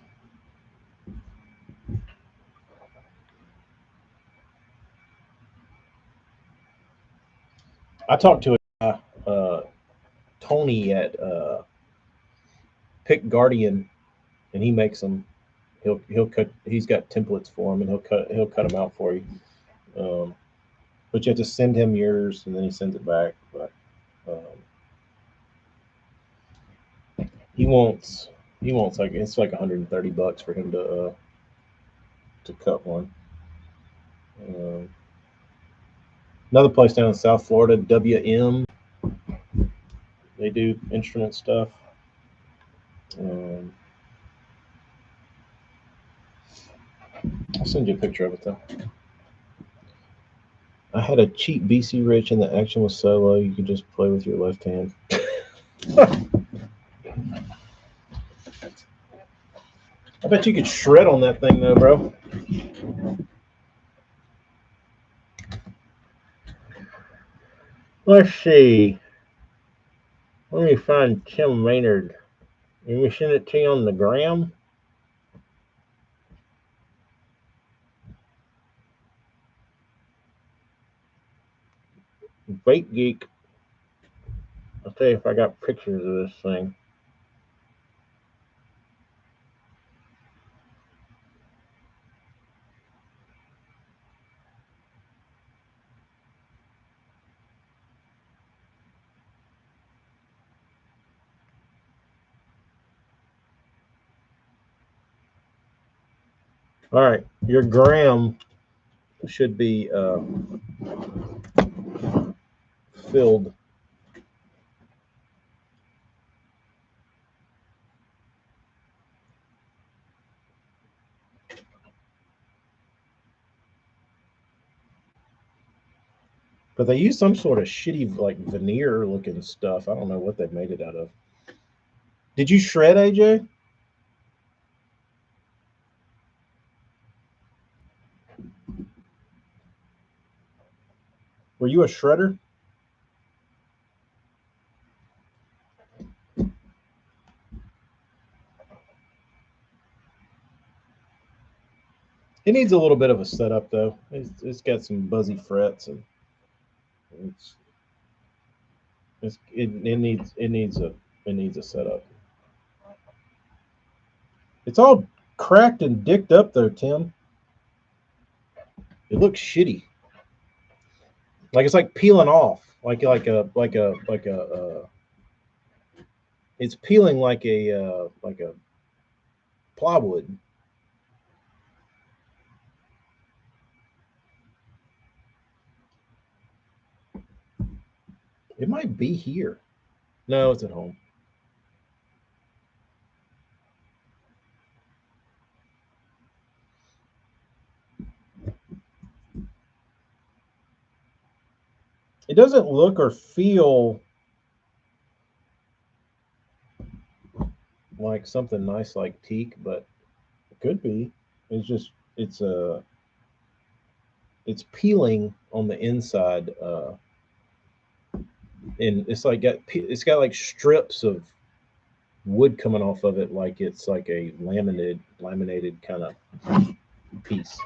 I talked to a guy, Tony at Pick Guardian, and he makes them. He'll cut. He's got templates for them, and he'll cut them out for you. Um, but you have to send him yours, and then he sends it back. But um, he wants like it's like $130 for him to cut one. Um, Another place down in South Florida, WM, they do instrument stuff. Um, I'll send you a picture of it though. I had a cheap BC Rich and the action was so low you could just play with your left hand. I bet you could shred on that thing though, bro. Let's see. Let me find Tim Maynard. Let me send it to you on the gram. Bait Geek. I'll tell you if I got pictures of this thing. All right, your gram should be filled. But they use some sort of shitty like veneer looking stuff. I don't know what they made it out of. Did you shred, AJ? Were you a shredder? It needs a little bit of a setup though. It's got some buzzy frets and it's, it needs a setup. It's all cracked and dicked up though, Tim. It looks shitty. Like it's like peeling off. It's peeling like a plywood. It might be here. No, it's at home. It doesn't look or feel like something nice like teak, but it could be. It's just it's peeling on the inside, and it's got like strips of wood coming off of it, like it's like a laminated kind of piece.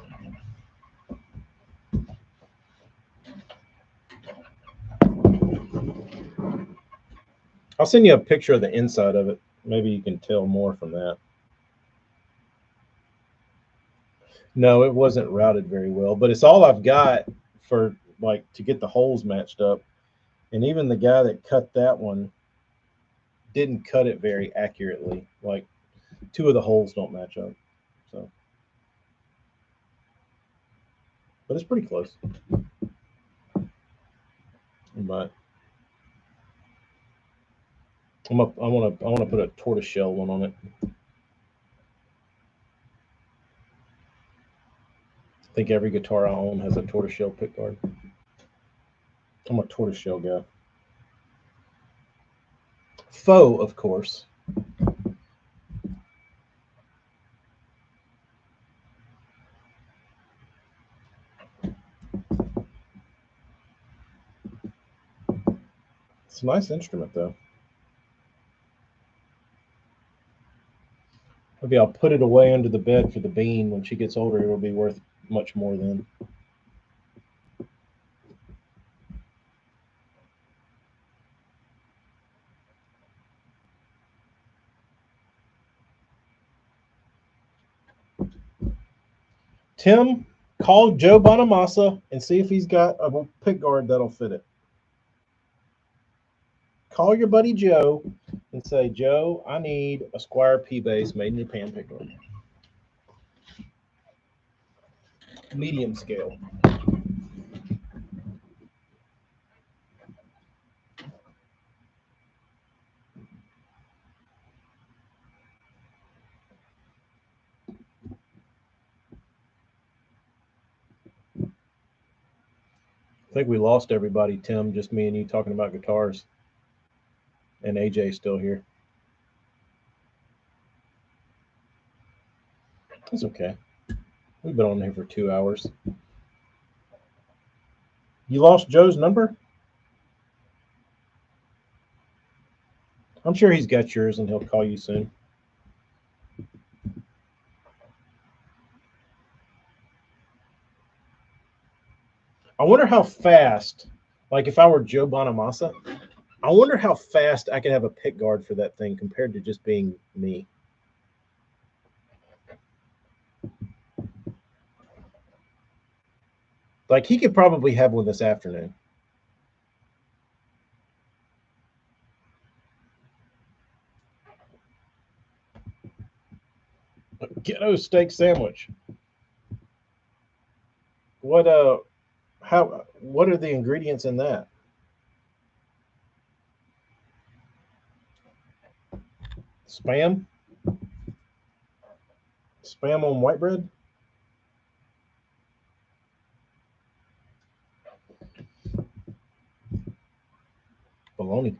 I'll send you a picture of the inside of it. Maybe you can tell more from that. No, it wasn't routed very well, but it's all I've got for like to get the holes matched up. And even the guy that cut that one didn't cut it very accurately. Like two of the holes don't match up. So, but it's pretty close. But I want to put a tortoiseshell one on it. I think every guitar I own has a tortoiseshell pickguard. I'm a tortoiseshell guy. Faux, of course. It's a nice instrument, though. Maybe I'll put it away under the bed for the bean. When she gets older, it'll be worth much more then. Tim, call Joe Bonamassa and see if he's got a pickguard that'll fit it. Call your buddy Joe and say, Joe, I need a Squire P bass made in Japan pickguard. Medium scale. I think we lost everybody, Tim. Just me and you talking about guitars. And AJ's still here. It's okay. We've been on here for 2 hours. You lost Joe's number? I'm sure he's got yours and he'll call you soon. I wonder how fast, like if I were Joe Bonamassa, I wonder how fast I could have a pick guard for that thing compared to just being me. Like he could probably have one this afternoon. Ghetto steak sandwich. What what are the ingredients in that? Spam? Spam on white bread? pony.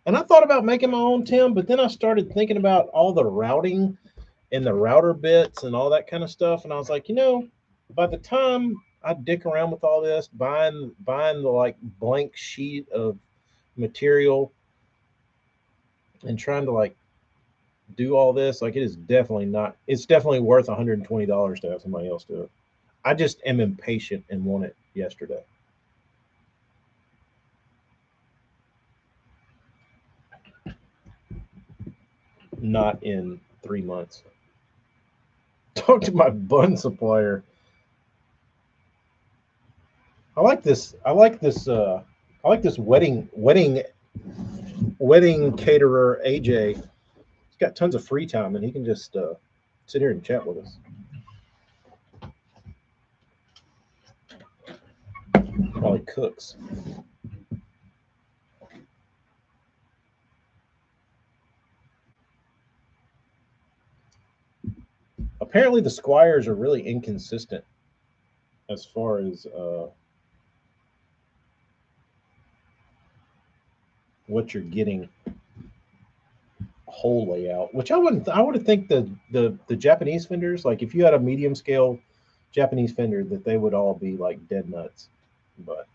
And I thought about making my own, Tim, but then I started thinking about all the routing and the router bits and all that kind of stuff, and I was like, by the time I dick around with all this, buying the like blank sheet of material and trying to like do all this, like it is definitely not. It's definitely worth $120 to have somebody else do it. I just am impatient and want it yesterday. Not in 3 months. Talk to my bun supplier. I like this. I like this. I like this wedding caterer AJ. He's got tons of free time and he can just sit here and chat with us while he cooks. Apparently, the squires are really inconsistent as far as what you're getting whole layout. Which I wouldn't. I would think the Japanese fenders, like if you had a medium scale Japanese fender, that they would all be like dead nuts. But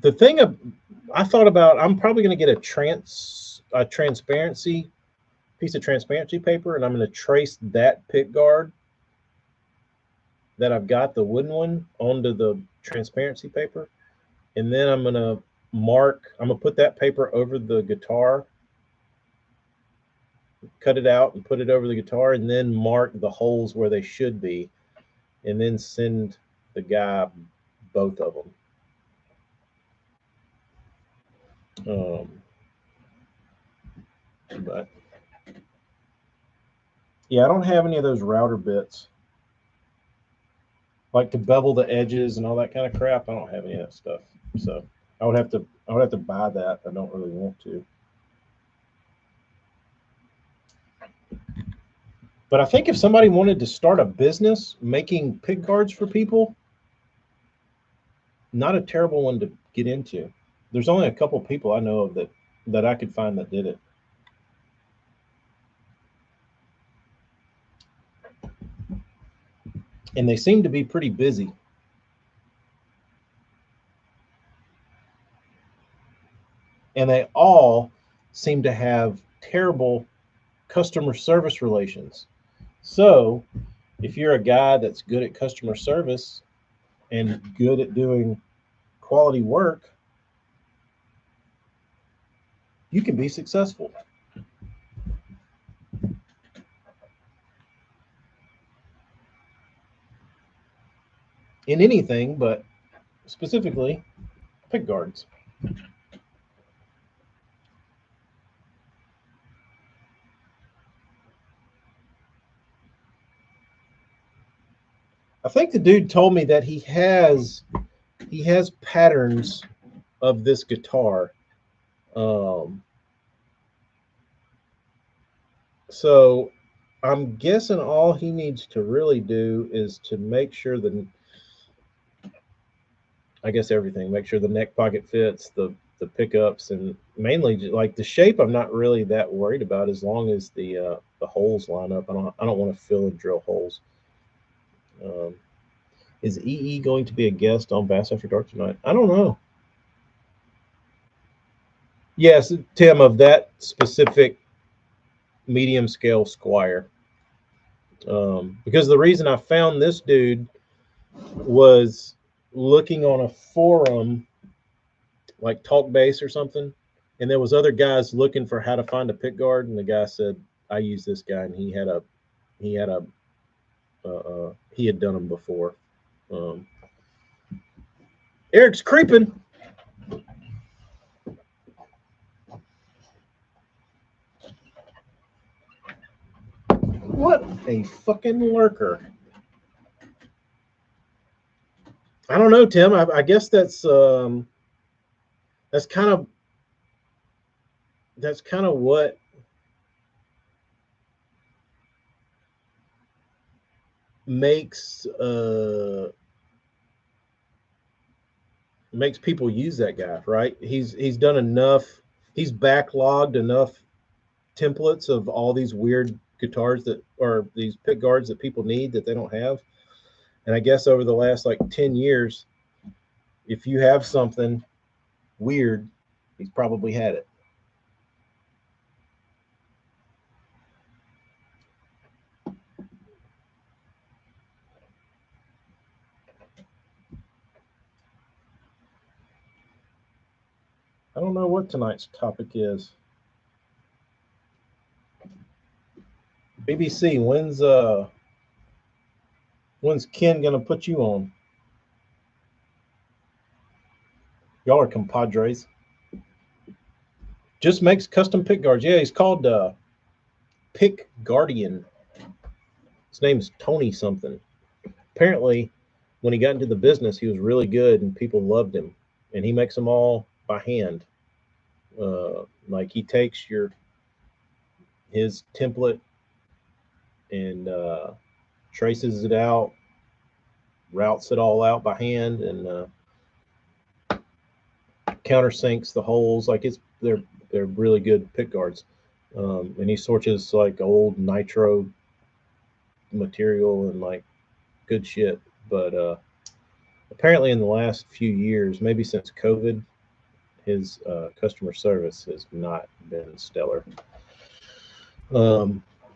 the thing I thought about, I'm probably going to get a transparency piece of transparency paper, and I'm going to trace that pick guard that I've got, the wooden one, onto the transparency paper, and then I'm going to mark. I'm going to put that paper over the guitar, cut it out, and put it over the guitar, and then mark the holes where they should be, and then send the guy both of them. But yeah, I don't have any of those router bits, like to bevel the edges and all that kind of crap. I don't have any of that stuff, so I would have to buy that. I don't really want to. But I think if somebody wanted to start a business making pig guards for people, not a terrible one to get into. There's only a couple people I know of that I could find that did it. And they seem to be pretty busy. And they all seem to have terrible customer service relations. So, if you're a guy that's good at customer service and good at doing quality work, you can be successful in anything, but specifically pick guards. I think the dude told me that he has patterns of this guitar. Um, so I'm guessing all he needs to really do is to make sure that, I guess everything, make sure the neck pocket fits, the pickups, and mainly like the shape. I'm not really that worried about as long as the holes line up. I don't want to fill and drill holes. Um, is EE going to be a guest on Bass After Dark tonight? I don't know. Yes, Tim, of that specific medium scale squire. Because the reason I found this dude was looking on a forum like Talk Base or something, and there was other guys looking for how to find a pick guard, and the guy said, "I use this guy," and he had done them before. Um, Eric's creeping. What a fucking lurker! I don't know, Tim. I guess that's kind of what makes makes people use that guy, right? He's done enough. He's backlogged enough templates of all these weird guitars that are these pick guards that people need that they don't have. And I guess over the last like 10 years, if you have something weird, he's probably had it. I don't know what tonight's topic is. BBC, when's Ken gonna put you on? Y'all are compadres. Just makes custom pick guards. Yeah, he's called Pick Guardian. His name's Tony something. Apparently, when he got into the business, he was really good and people loved him. And he makes them all by hand. Like he takes his template and traces it out, routes it all out by hand, and countersinks the holes. Like they're really good pick guards. And he sources like old nitro material and like good shit. But apparently, in the last few years, maybe since COVID, his customer service has not been stellar.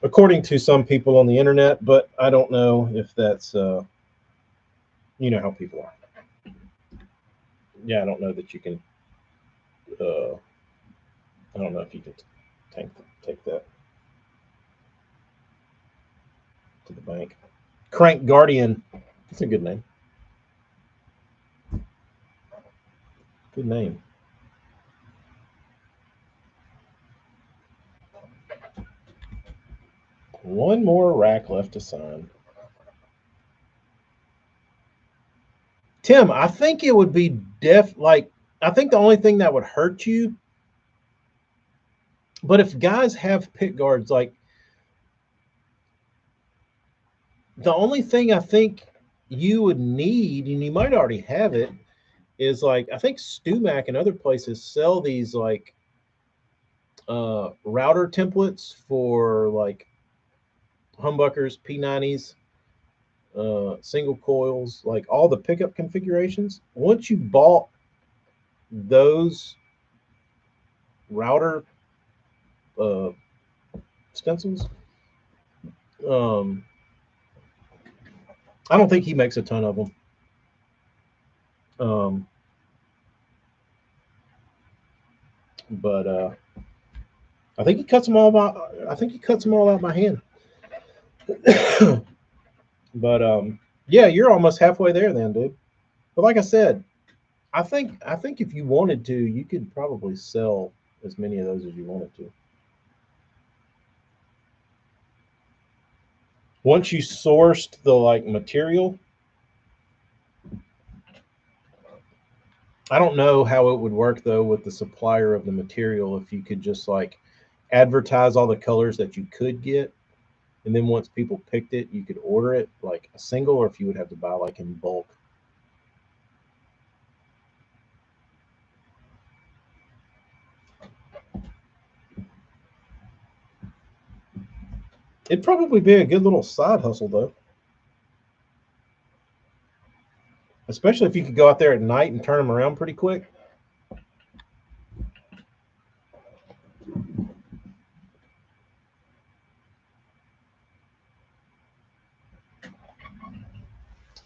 According to some people on the internet, but I don't know if that's you know how people are. Yeah, I don't know that you can. I don't know if you can take that to the bank. Crank Guardian. That's a good name. Good name. One more rack left to sign. Tim, I think it would be I think the only thing that would hurt you, but if guys have pick guards, like the only thing I think you would need, and you might already have it, is like I think StuMac and other places sell these like router templates for like humbuckers, P90s, single coils, like all the pickup configurations. Once you bought those router uh, stencils, um, I don't think he makes a ton of them. Um, but I think he cuts them all out. I think he cuts them all out by hand. But yeah, you're almost halfway there, then, dude. But like I said, I think if you wanted to, you could probably sell as many of those as you wanted to. Once you sourced the like material, I don't know how it would work though with the supplier of the material if you could just like advertise all the colors that you could get, and then once people picked it, you could order it like a single, or if you would have to buy like in bulk. It'd probably be a good little side hustle though, especially if you could go out there at night and turn them around pretty quick.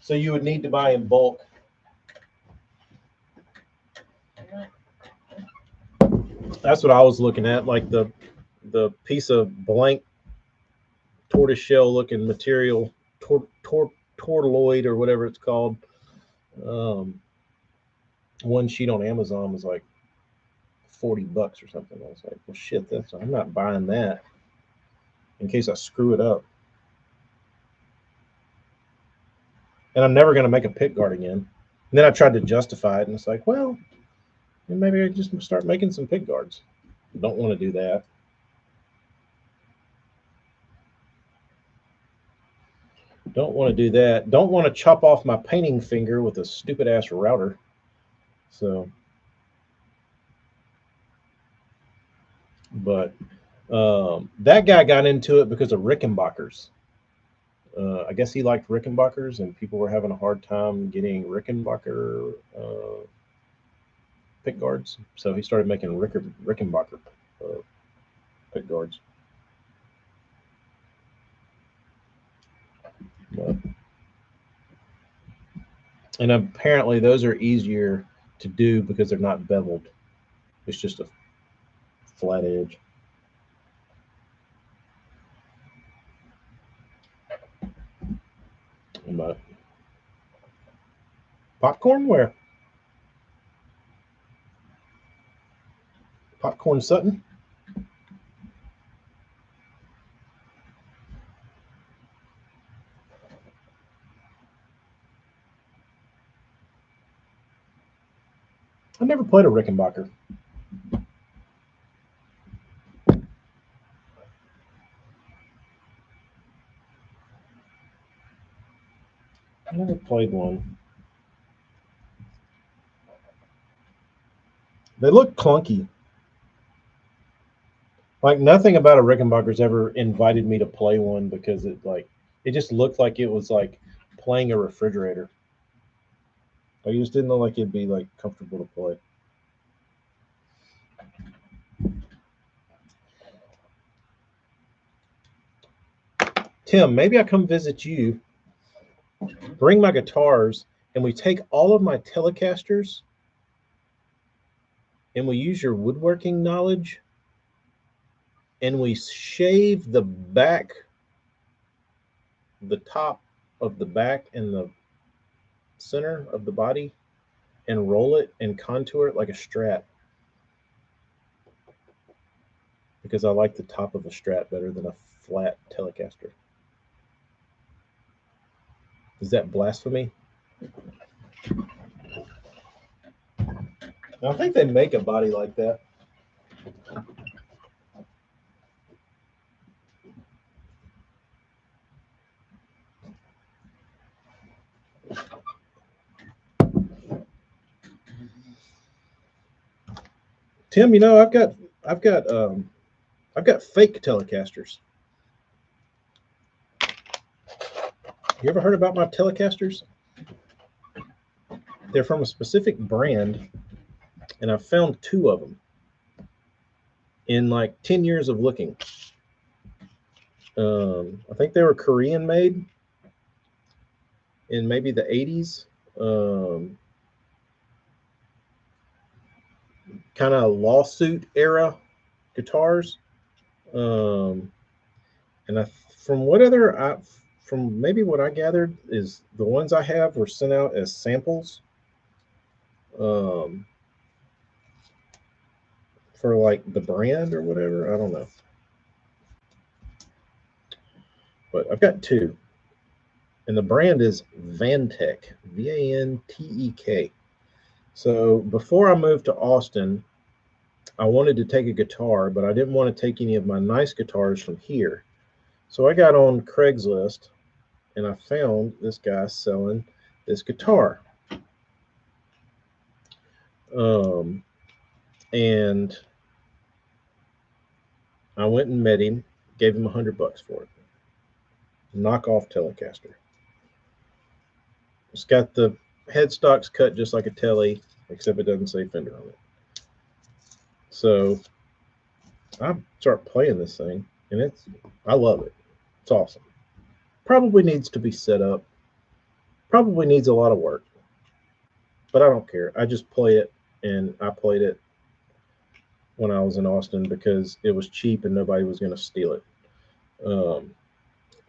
So you would need to buy in bulk. That's what I was looking at, like the piece of blank tortoiseshell looking material, tortoloid or whatever it's called. Um, one sheet on Amazon was like $40 or something. I was like, well, shit, I'm not buying that in case I screw it up. And I'm never going to make a pick guard again. And then I tried to justify it, and it's like, well, maybe I just start making some pick guards. Don't want to do that. Don't want to do that. Don't want to chop off my painting finger with a stupid ass router. So, but that guy got into it because of Rickenbackers. I guess he liked Rickenbackers, and people were having a hard time getting Rickenbacker pick guards. So he started making Rickenbacker uh, pick guards. But, and apparently, those are easier to do because they're not beveled. It's just a flat edge. But popcorn where? Popcorn Sutton? I never played a Rickenbacker. I never played one. They look clunky. Like nothing about a Rickenbacker's ever invited me to play one because it just looked like it was like playing a refrigerator. I just didn't look like it'd be like comfortable to play. Tim, maybe I come visit you, bring my guitars, and we take all of my Telecasters and we use your woodworking knowledge and we shave the top of the back and the center of the body and roll it and contour it like a Strat because I like the top of a Strat better than a flat Telecaster. Is that blasphemy? I think they make a body like that. Tim, I've got I've got fake Telecasters. You ever heard about my Telecasters? They're from a specific brand, and I've found two of them in like 10 years of looking. I think they were Korean made in maybe the 80s. Kind of lawsuit era guitars. Um, and from what other from maybe what I gathered is the ones I have were sent out as samples um, for like the brand or whatever. I don't know, but I've got two, and the brand is Vantek, Vantek. So before I moved to Austin, I wanted to take a guitar, but I didn't want to take any of my nice guitars from here. So I got on Craigslist and I found this guy selling this guitar. Um, and I went and met him, gave him $100 for it. Knockoff Telecaster. It's got the headstocks cut just like a Tele, except it doesn't say Fender on it. So I start playing this thing, and I love it. It's awesome. Probably needs to be set up. Probably needs a lot of work, but I don't care. I just play it, and I played it when I was in Austin because it was cheap and nobody was going to steal it. Um,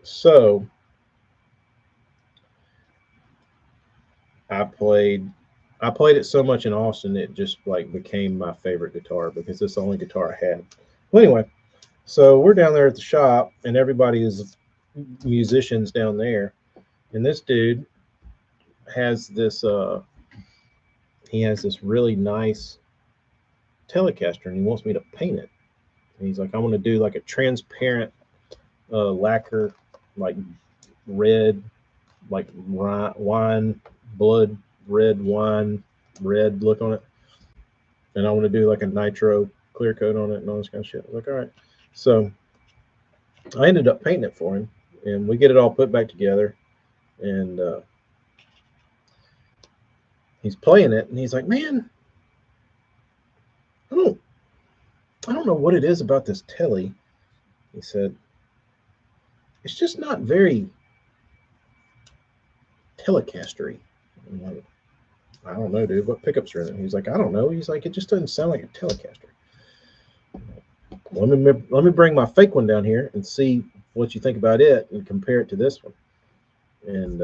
so I played I played it so much in Austin it just like became my favorite guitar because it's the only guitar I had. Well, anyway, so we're down there at the shop and everybody is musicians down there, and this dude has this he has this really nice Telecaster, and he wants me to paint it. And he's like, I want to do like a transparent lacquer, like red, like wine, blood, red wine, red look on it. And I want to do like a nitro clear coat on it and all this kind of shit. I was like, all right. So I ended up painting it for him, and we get it all put back together. And he's playing it, and he's like, man, I don't, I don't know what it is about this telly. He said, it's just not very Telecastery. I'm like, I don't know, dude. What pickups are in it? He's like, I don't know. He's like, it just doesn't sound like a Telecaster. Let me bring my fake one down here and see what you think about it and compare it to this one. And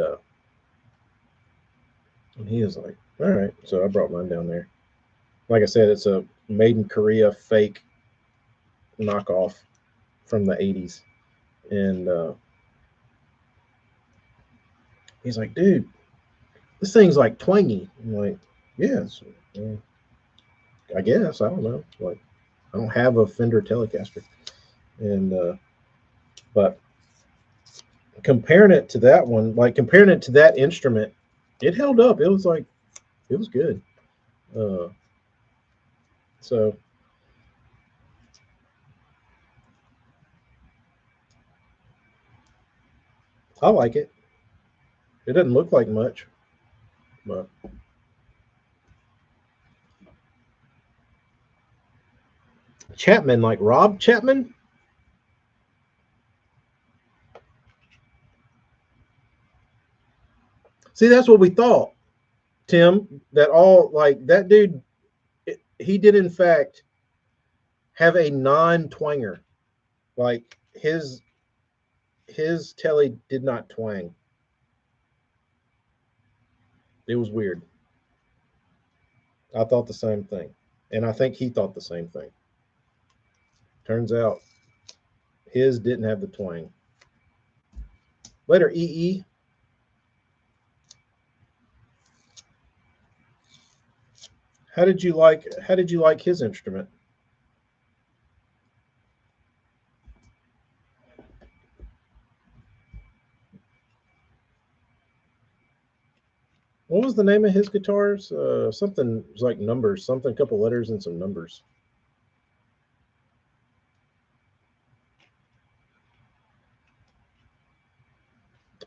he was like, all right. So I brought mine down there. Like I said, it's a made in Korea fake knockoff from the 80s. And he's like, dude, this thing's like twangy. I'm like, yes, I guess. I don't know. Like, I don't have a Fender Telecaster. And but comparing it to that one, like comparing it to that instrument, it held up. It was like, it was good. So I like it. It doesn't look like much, but Chapman, like Rob Chapman. See, that's what we thought, Tim. That all like that dude. He did in fact have a non-twanger. Like his telly did not twang. It was weird. I thought the same thing, and I think he thought the same thing. Turns out his didn't have the twang. Later, EE. How did you like his instrument? What was the name of his guitars? Something was like numbers, something, a couple letters and some numbers.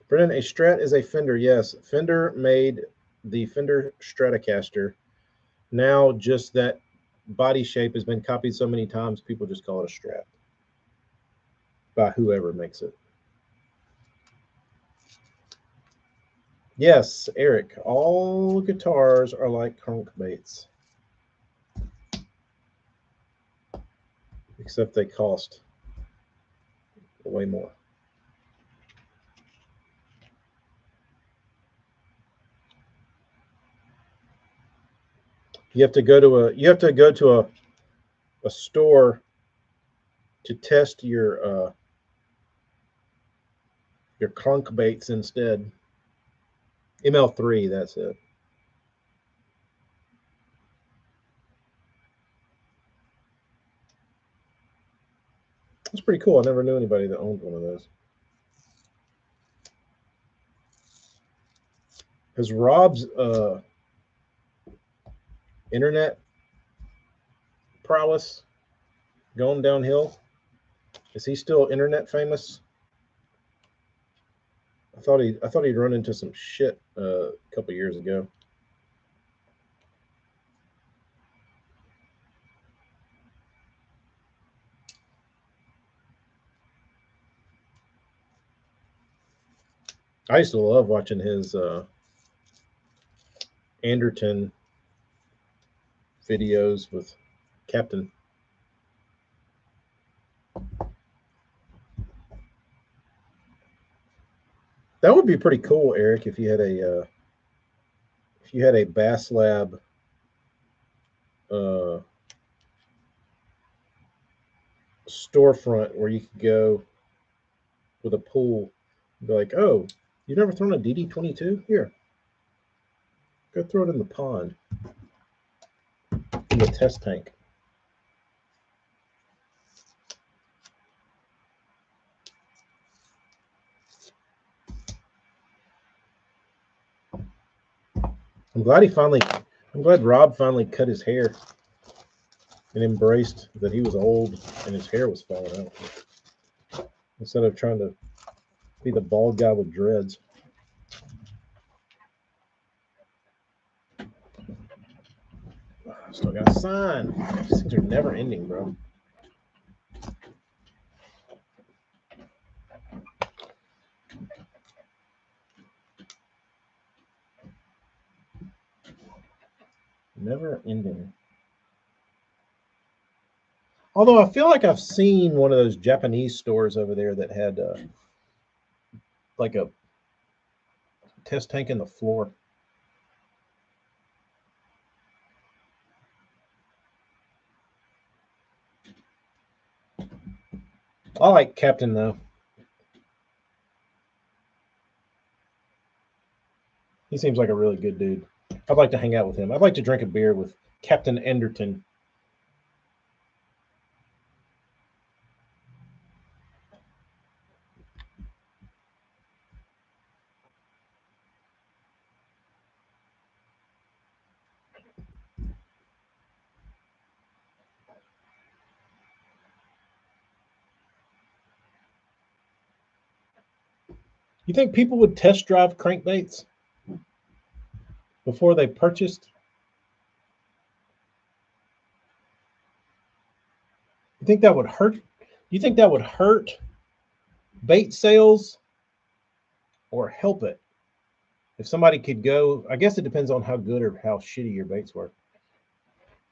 Brennan, a Strat is a Fender. Yes, Fender made the Fender Stratocaster. Now, just that body shape has been copied so many times, people just call it a Strat by whoever makes it. Yes, Eric, all guitars are like crankbaits, except they cost way more. You have to go to a store to test your crankbaits instead. ML3, that's it. It's pretty cool. I never knew anybody that owned one of those. Has Rob's internet prowess going downhill? Is he still internet famous? I thought he'd run into some shit a couple years ago. I used to love watching his Anderton videos with Captain. That would be pretty cool, Eric, if you had a Bass Lab uh, storefront where you could go with a pool and be like, oh, you've never thrown a DD22? Here, go throw it in the pond. the test tank. I'm glad Rob finally cut his hair and embraced that he was old and his hair was falling out instead of trying to be the bald guy with dreads. Still got a sign. These things are never ending, bro. Never ending. Although I feel like I've seen one of those Japanese stores over there that had like a test tank in the floor. I like Captain though. He seems like a really good dude. I'd like to hang out with him. I'd like to drink a beer with Captain Enderton. You think people would test drive crankbaits before they purchased? You think that would hurt? Do you think that would hurt bait sales or help it? If somebody could go, I guess it depends on how good or how shitty your baits were.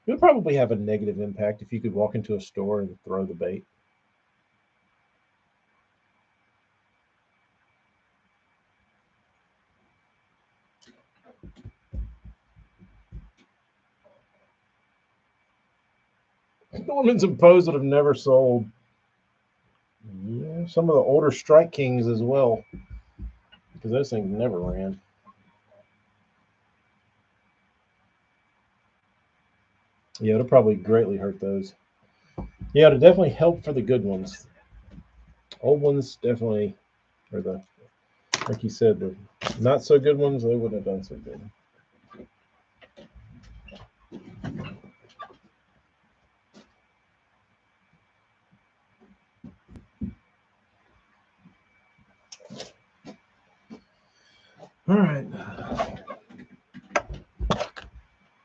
It would probably have a negative impact if you could walk into a store and throw the bait. Norman's and Poes would have never sold. Yeah, some of the older Strike Kings as well, because those things never ran. Yeah, it'll probably greatly hurt those. Yeah, it'll definitely help for the good ones. Old ones definitely, or the, like you said, the not so good ones, they wouldn't have done so good. All right.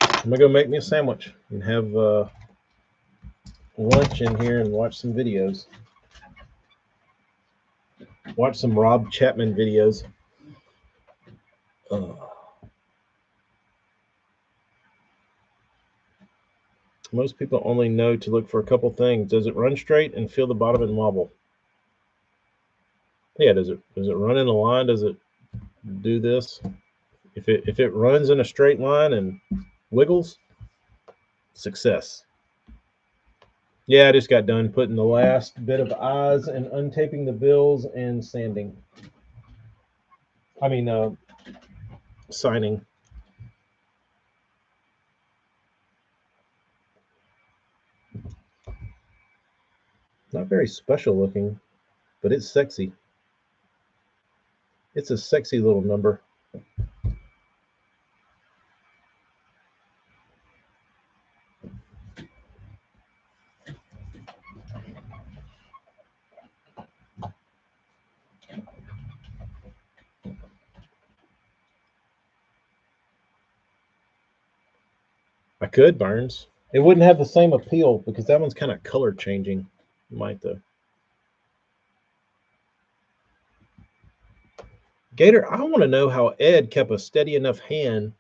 I'm gonna go make me a sandwich and have lunch in here and watch some videos. Watch some Rob Chapman videos. Most people only know to look for a couple things. Does it run straight and feel the bottom and wobble? Yeah, does it run in a line? Does it do this? If it runs in a straight line and wiggles, success. Yeah, I just got done putting the last bit of eyes and untaping the bills and sanding. I mean, signing. Not very special looking, but it's sexy. It's a sexy little number. I could, Burns. It wouldn't have the same appeal because that one's kind of color changing. Might though. Gator, I want to know how Ed kept a steady enough hand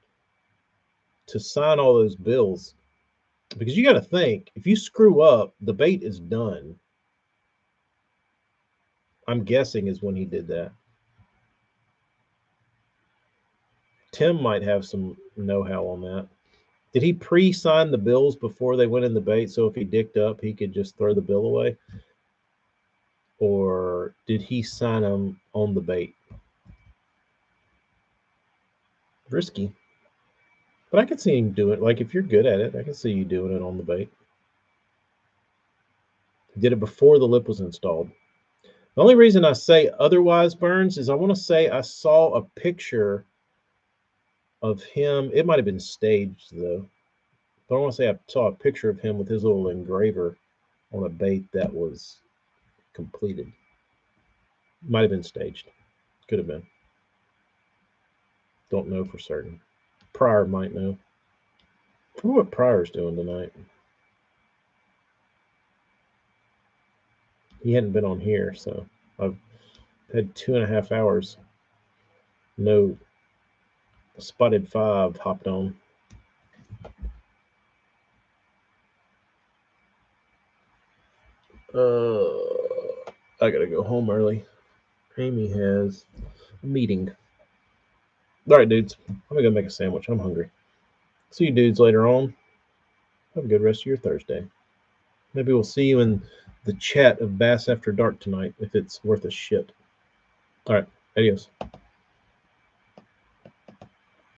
to sign all those bills. Because you got to think, if you screw up, the bait is done. I'm guessing is when he did that. Tim might have some know-how on that. Did he pre-sign the bills before they went in the bait so if he dicked up, he could just throw the bill away? Or did he sign them on the bait? Risky. But I could see him do it. Like, if you're good at it, I can see you doing it on the bait. Did it before the lip was installed. The only reason I say otherwise, Burns, is I want to say I saw a picture of him. It might have been staged, though. But I want to say I saw a picture of him with his little engraver on a bait that was completed. Might have been staged. Could have been. Don't know for certain. Pryor might know. I wonder what Pryor's doing tonight. He hadn't been on here, so I've had 2.5 hours. No spotted five hopped on. I gotta go home early. Amy has a meeting. All right, dudes. I'm gonna go make a sandwich. I'm hungry. See you dudes later on. Have a good rest of your Thursday. Maybe we'll see you in the chat of Bass After Dark tonight if it's worth a shit. All right. Adios.